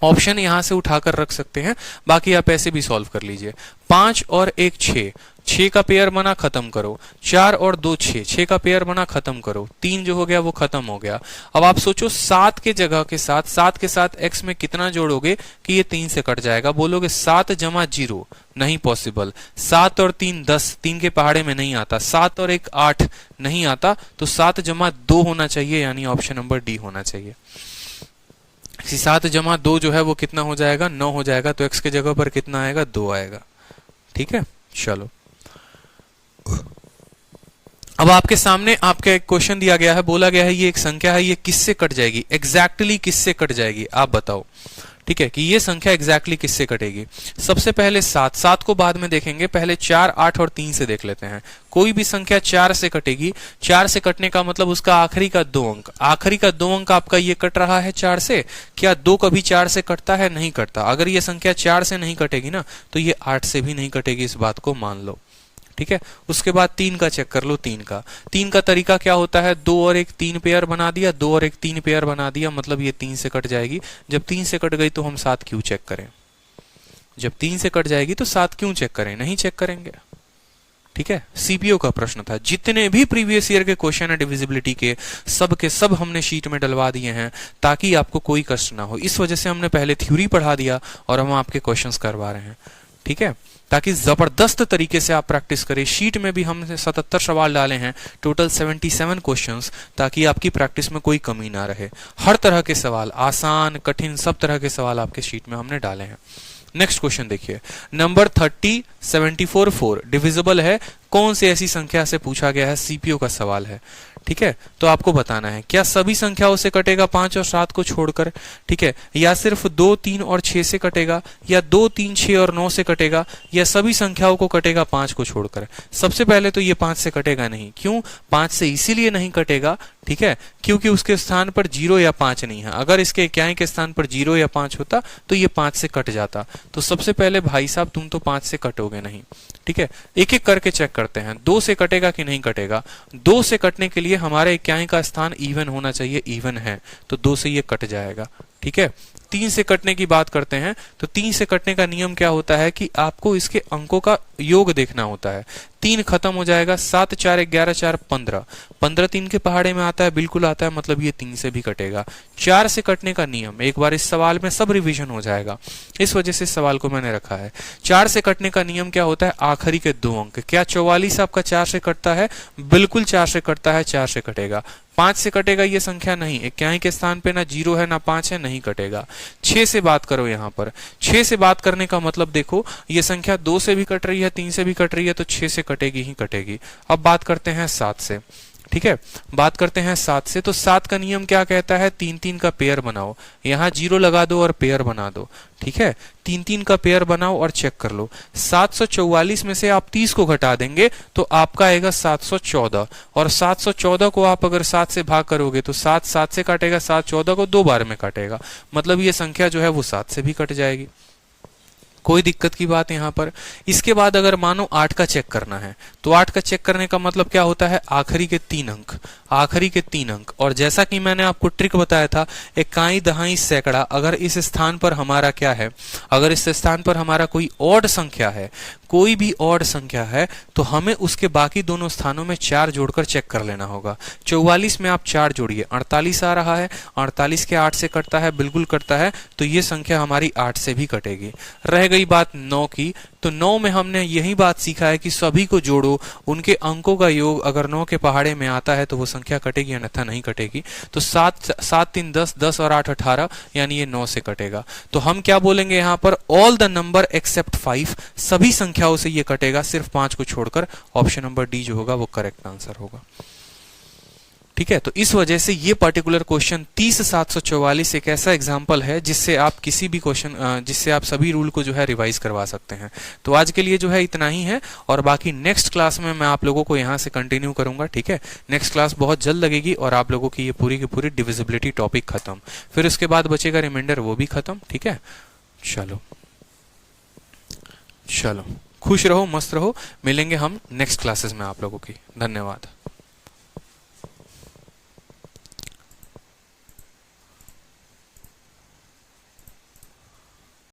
ऑप्शन यहां से उठाकर रख सकते हैं, बाकी आप ऐसे भी सॉल्व कर लीजिए। 5 और 1 6, 6 का पेयर बना, खत्म करो। 4 और 2 6, 6 का पेयर बना, खत्म करो। 3 जो हो गया वो खत्म हो गया। अब आप सोचो 7 के जगह के साथ, 7 के साथ x में कितना जोड़ोगे कि ये 3 से कट जाएगा। बोलोगे 7 जमा 0, नहीं पॉसिबल। 7 और 3 10, 3 के पहाड़े में नहीं आता। 7 और 1 8 नहीं आता, तो 7 जमा 2 होना चाहिए, यानी ऑप्शन नंबर डी होना चाहिए। 7 जमा 2 जो है वो कितना हो जाएगा, 9 हो जाएगा, तो x के जगह पर कितना आएगा, 2 आएगा। ठीक है, चलो अब आपके सामने आपका एक क्वेश्चन दिया गया है, बोला गया है ये एक संख्या है, ये किससे कट जाएगी, एग्जैक्टली किससे कट जाएगी आप बताओ। ठीक है कि ये संख्या एग्जैक्टली किससे कटेगी। सबसे पहले 7 को बाद में देखेंगे, पहले 4, 8 और 3 से देख लेते हैं। कोई भी संख्या 4 से कटेगी, 4 से कटने का मतलब उसका आखिरी का 2 अंक, आखिरी का 2 अंक आपका ये कट रहा है 4 से। क्या 2 कभी 4 से कटता है? नहीं कटता। अगर ये संख्या 4 से नहीं कटेगी ना तो ये 8 से भी नहीं कटेगी, इस बात को मान लो। ठीक है, उसके बाद 3 का चेक कर लो। 3 का तरीका क्या होता है, 2 और 1 3 पेयर बना दिया, 2 और 1 3 पेयर बना दिया, मतलब ये 3 से कट जाएगी। जब 3 से कट गई तो हम 7 क्यों चेक करें? जब 3 से कट जाएगी तो 7 क्यों चेक करें? नहीं चेक करेंगे। ठीक है, सीपीओ का प्रश्न था। जितने भी प्रीवियस ईयर के क्वेश्चन है डिविजिबिलिटी के सब हमने शीट में डलवा दिए हैं ताकि आपको कोई कष्ट ना हो। इस वजह से हमने पहले थ्योरी पढ़ा दिया और हम आपके क्वेश्चंस करवा रहे हैं। ठीक है, ताकि जबरदस्त तरीके से आप प्रैक्टिस करें। शीट में भी हमने 77 सवाल डाले हैं, टोटल 77 क्वेश्चंस, ताकि आपकी प्रैक्टिस में कोई कमी ना रहे। हर तरह के सवाल, आसान कठिन सब तरह के सवाल आपके शीट में हमने डाले हैं। नेक्स्ट क्वेश्चन देखिए, नंबर 30 74 4 डिविजिबल है, कौन सी ऐसी संख्या से पूछा गया है, सीपीओ का सवाल है। ठीक है, तो आपको बताना है क्या सभी संख्याओं से कटेगा 5 और 7 को छोड़कर, ठीक है, या सिर्फ 2, 3 और 6 से कटेगा, या 2, 3, 6 और 9 से कटेगा, या सभी संख्याओं को कटेगा 5 को छोड़कर। सबसे पहले तो ये 5 से कटेगा नहीं। क्यों 5 से? इसीलिए नहीं कटेगा, ठीक है, क्योंकि उसके स्थान पर 0 या 5 नहीं है। अगर इसके इकाई के स्थान पर 0 या 5 होता तो ये 5 से कट जाता। तो सबसे पहले भाई साहब तुम तो 5 से कटोगे नहीं। ठीक है, एक एक करके चेक करते हैं, 2 से कटेगा कि नहीं कटेगा। 2 से कटने के लिए हमारे इकाई का स्थान इवन होना चाहिए, इवन है, तो 2 से ये कट जाएगा। ठीक है, 3 से कटने की बात करते हैं तो 3 से कटने का नियम क्या होता है कि आपको इसके अंकों का योग देखना होता है। 3 खत्म हो जाएगा, 7 4 11 4 15, 15 3 के पहाड़े में आता है, बिल्कुल आता है, मतलब ये 3 से भी कटेगा। 4 से कटने का नियम एक बार इस सवाल में सब रिवीजन हो जाएगा, इस वजह से इस सवाल को मैंने रखा है। 4 से कटने का नियम क्या होता है, आखिरी के 2 अंक। क्या 44 आपका 4 से कटता है? बिल्कुल 4 से कटता है, 4 से कटेगा। 5 से कटेगा ये संख्या नहीं, इकाई के स्थान पे ना 0 है ना 5 है, नहीं कटेगा। 6 से बात करो, यहाँ पर 6 से बात करने का मतलब देखो ये संख्या 2 से भी कट रही है, 3 से भी कट रही है, तो 6 से कटेगी ही कटेगी। अब बात करते हैं 7 से। ठीक है, बात करते हैं 7 से, तो 7 का नियम क्या कहता है, 3 3 का पेयर बनाओ, यहाँ 0 लगा दो और पेयर बना दो। ठीक है, 3 3 का पेयर बनाओ और चेक कर लो। 744 में से आप 30 को घटा देंगे तो आपका आएगा 714, और 714 को आप अगर 7 से भाग करोगे तो 7 7 से काटेगा, 7 14 को 2 बार में काटेगा, मतलब ये संख्या जो है वो 7 से भी कट जाएगी। कोई दिक्कत की बात यहाँ पर। इसके बाद अगर मानो 8 का चेक करना है तो 8 का चेक करने का मतलब क्या होता है, आखिरी के 3 अंक, आखिरी के 3 अंक। और जैसा कि मैंने आपको ट्रिक बताया था, इकाई दहाई सैकड़ा, अगर इस स्थान पर हमारा क्या है, अगर इस स्थान पर हमारा कोई ऑड संख्या है, कोई भी ऑड संख्या है, तो हमें उसके बाकी दोनों स्थानों में 4 जोड़कर चेक कर लेना होगा। 44 में आप 4 जोड़िए, 48 आ रहा है, 48 के 8 से कटता है, बिल्कुल कटता है, तो ये संख्या हमारी 8 से भी कटेगी। रह गई बात 9 की, तो 9 में हमने यही बात सीखा है कि सभी को जोड़ो, उनके अंकों का योग अगर 9 के पहाड़े में आता है तो वो संख्या कटेगी, अन्यथा नहीं कटेगी। तो 7 7 3 10, 10 और 8 18, यानी ये 9 से कटेगा। तो हम क्या बोलेंगे यहाँ पर, ऑल द नंबर एक्सेप्ट 5, सभी संख्याओं से ये कटेगा, सिर्फ 5 को छोड़कर। ऑप्शन नंबर डी जो होगा वो करेक्ट आंसर होगा। ठीक है, तो इस वजह से ये पर्टिकुलर क्वेश्चन 30 744 एक ऐसा एग्जाम्पल है जिससे आप किसी भी क्वेश्चन, जिससे आप सभी रूल को जो है रिवाइज करवा सकते हैं। तो आज के लिए जो है इतना ही है, और बाकी नेक्स्ट क्लास में मैं आप लोगों को यहाँ से कंटिन्यू करूंगा। ठीक है, नेक्स्ट क्लास बहुत जल्द लगेगी और आप लोगों की ये पूरी की पूरी डिविजिबिलिटी टॉपिक खत्म, फिर उसके बाद बचेगा रिमाइंडर, वो भी खत्म। ठीक है, चलो चलो, खुश रहो, मस्त रहो, मिलेंगे हम नेक्स्ट क्लासेस में आप लोगों की। धन्यवाद।